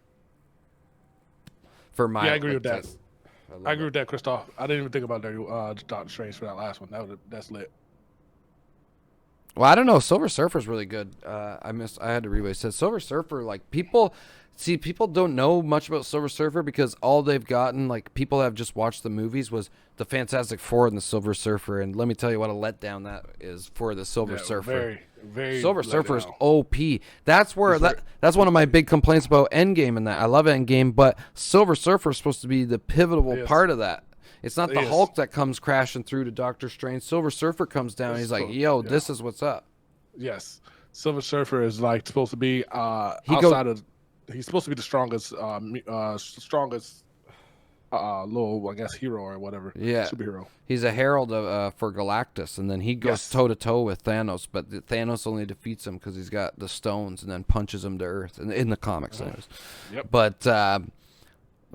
I agree with that. I agree with that, Christoph. I didn't even think about Doctor Strange for that last one. That's lit. Well, I don't know. Silver Surfer's really good. I had to read what it said. Silver Surfer, like people don't know much about Silver Surfer because all they've gotten, like people that have just watched the movies, was the Fantastic Four and the Silver Surfer. And let me tell you what a letdown that is for the Silver Surfer. Very, very. Silver Surfer is OP. That's where that's one of my big complaints about Endgame and that. I love Endgame, but Silver Surfer is supposed to be the pivotal part of that. It's not the Hulk that comes crashing through to Doctor Strange. Silver Surfer comes down and he's like, yo, this is what's up. Yes. Silver Surfer is like supposed to be he's supposed to be the strongest little, I guess, hero or whatever. Yeah. Superhero. He's a herald for Galactus, and then he goes toe-to-toe with Thanos, but Thanos only defeats him because he's got the stones and then punches him to Earth, in the comics. Yep.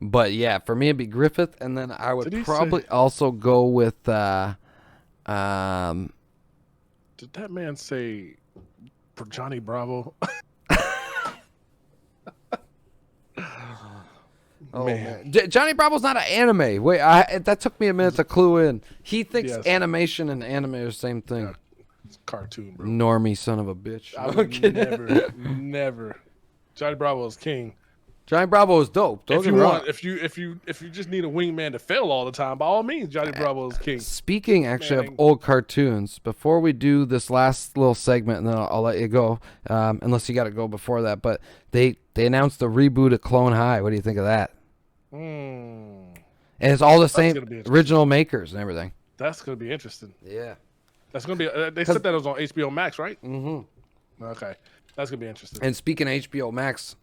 But yeah, for me it'd be Griffith, and then I would probably also go with did that man say for Johnny Bravo? Oh man, Johnny Bravo's not an anime. Wait, that took me a minute to clue in. He thinks animation and anime are the same thing. Yeah, it's a cartoon, bro. Normie son of a bitch. I would never. Johnny Bravo is king. Johnny Bravo is dope. If you just need a wingman to fail all the time, by all means, Johnny Bravo is king. Speaking actually of old cartoons, before we do this last little segment, and then I'll let you go, unless you got to go before that. But they announced the reboot of Clone High. What do you think of that? And it's all the same original makers and everything. That's gonna be interesting. Yeah, that's gonna be. They said that it was on HBO Max, right? Mm-hmm. Okay, that's gonna be interesting. And speaking of HBO Max,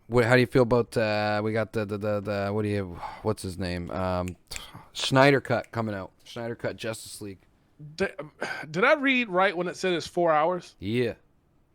how do you feel about we got the what's his name? Snyder Cut coming out. Snyder Cut Justice League. Did I read right when it said it's 4 hours? Yeah.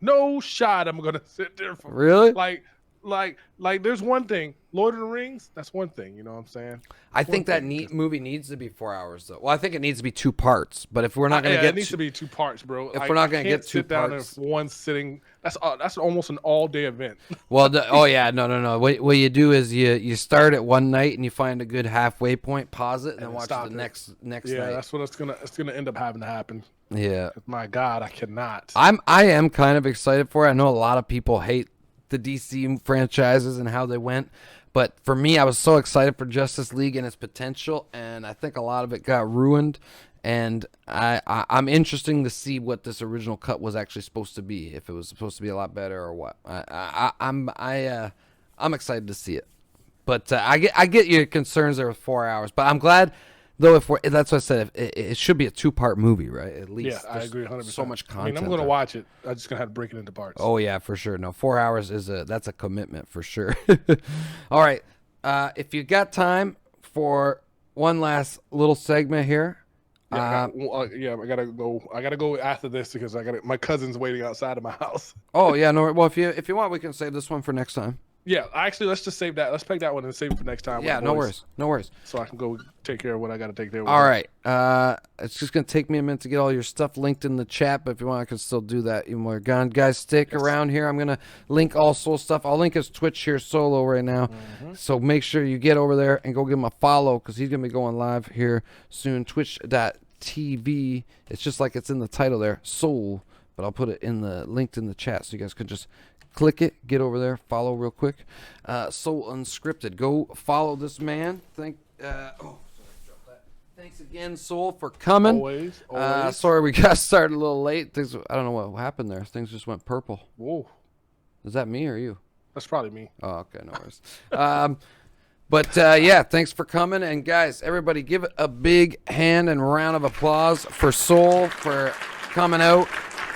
No shot. I'm gonna sit there for really. Like like there's one thing, Lord of the Rings, that's one thing, you know what I'm saying? I think that movie needs to be 4 hours though. Well, I think it needs to be 2 parts, but if we're not going to it needs to be 2 parts, bro. If we're not going to get 2 sit down in one sitting, that's almost an all-day event. Well, no. What you do is you start at one night and you find a good halfway point, pause it, and then watch the next night. Yeah, that's what it's gonna end up having to happen. Yeah. My God, I cannot. I am kind of excited for it. I know a lot of people hate the DC franchises and how they went, but for me, I was so excited for Justice League and its potential, and I think a lot of it got ruined. And I'm interested to see what this original cut was actually supposed to be. If it was supposed to be a lot better or what. I'm excited to see it. But I get your concerns there with 4 hours. But I'm glad. Though, that's what I said. It should be a 2-part movie, right? At least. Yeah, I agree 100%. So much content. I mean, I'm going to watch it. I'm just going to have to break it into parts. Oh, yeah, for sure. No, 4 hours that's a commitment for sure. All right. If you got time for one last little segment here. I gotta go. I gotta go after this because my cousin's waiting outside of my house. Oh, yeah. No, well, if you want, we can save this one for next time. Yeah, actually, let's just save that. Let's pick that one and save it for next time. Yeah, no worries. So I can go take care of what I got to take care of. All right. It's just going to take me a minute to get all your stuff linked in the chat, but if you want, I can still do that even more. Guys, stick around here. I'm going to link all Soul stuff. I'll link his Twitch here solo right now. Mm-hmm. So make sure you get over there and go give him a follow because he's going to be going live here soon. Twitch.tv. It's just like it's in the title there, Soul, but I'll put it linked in the chat so you guys can just click it, get over there, follow real quick. SoulUnskripted. Go follow this man. Thanks again, Soul, for coming. Always. Sorry we got started a little late. I don't know what happened there. Things just went purple. Whoa. Is that me or you? That's probably me. Oh, okay, no worries. But yeah, thanks for coming. And guys, everybody give it a big hand and round of applause for Soul for coming out.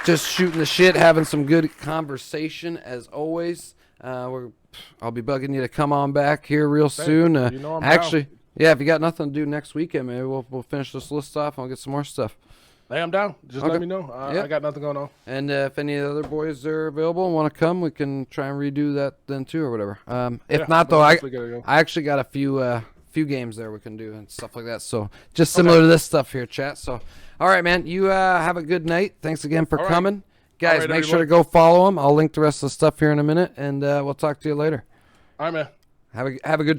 Just shooting the shit, having some good conversation as always. I'll be bugging you to come on back here real soon. You know I'm actually, down. Yeah, if you got nothing to do next weekend, maybe we'll finish this list off and I'll get some more stuff. Hey, I'm down. Just let me know. I got nothing going on. And if any of the other boys are available and want to come, we can try and redo that then too or whatever. If not, though, I actually got a few games there we can do and stuff like that. So just similar to this stuff here, chat. So. All right, man. You have a good night. Thanks again for coming. Guys, make sure to go follow him. I'll link the rest of the stuff here in a minute, and we'll talk to you later. All right, man. Have a good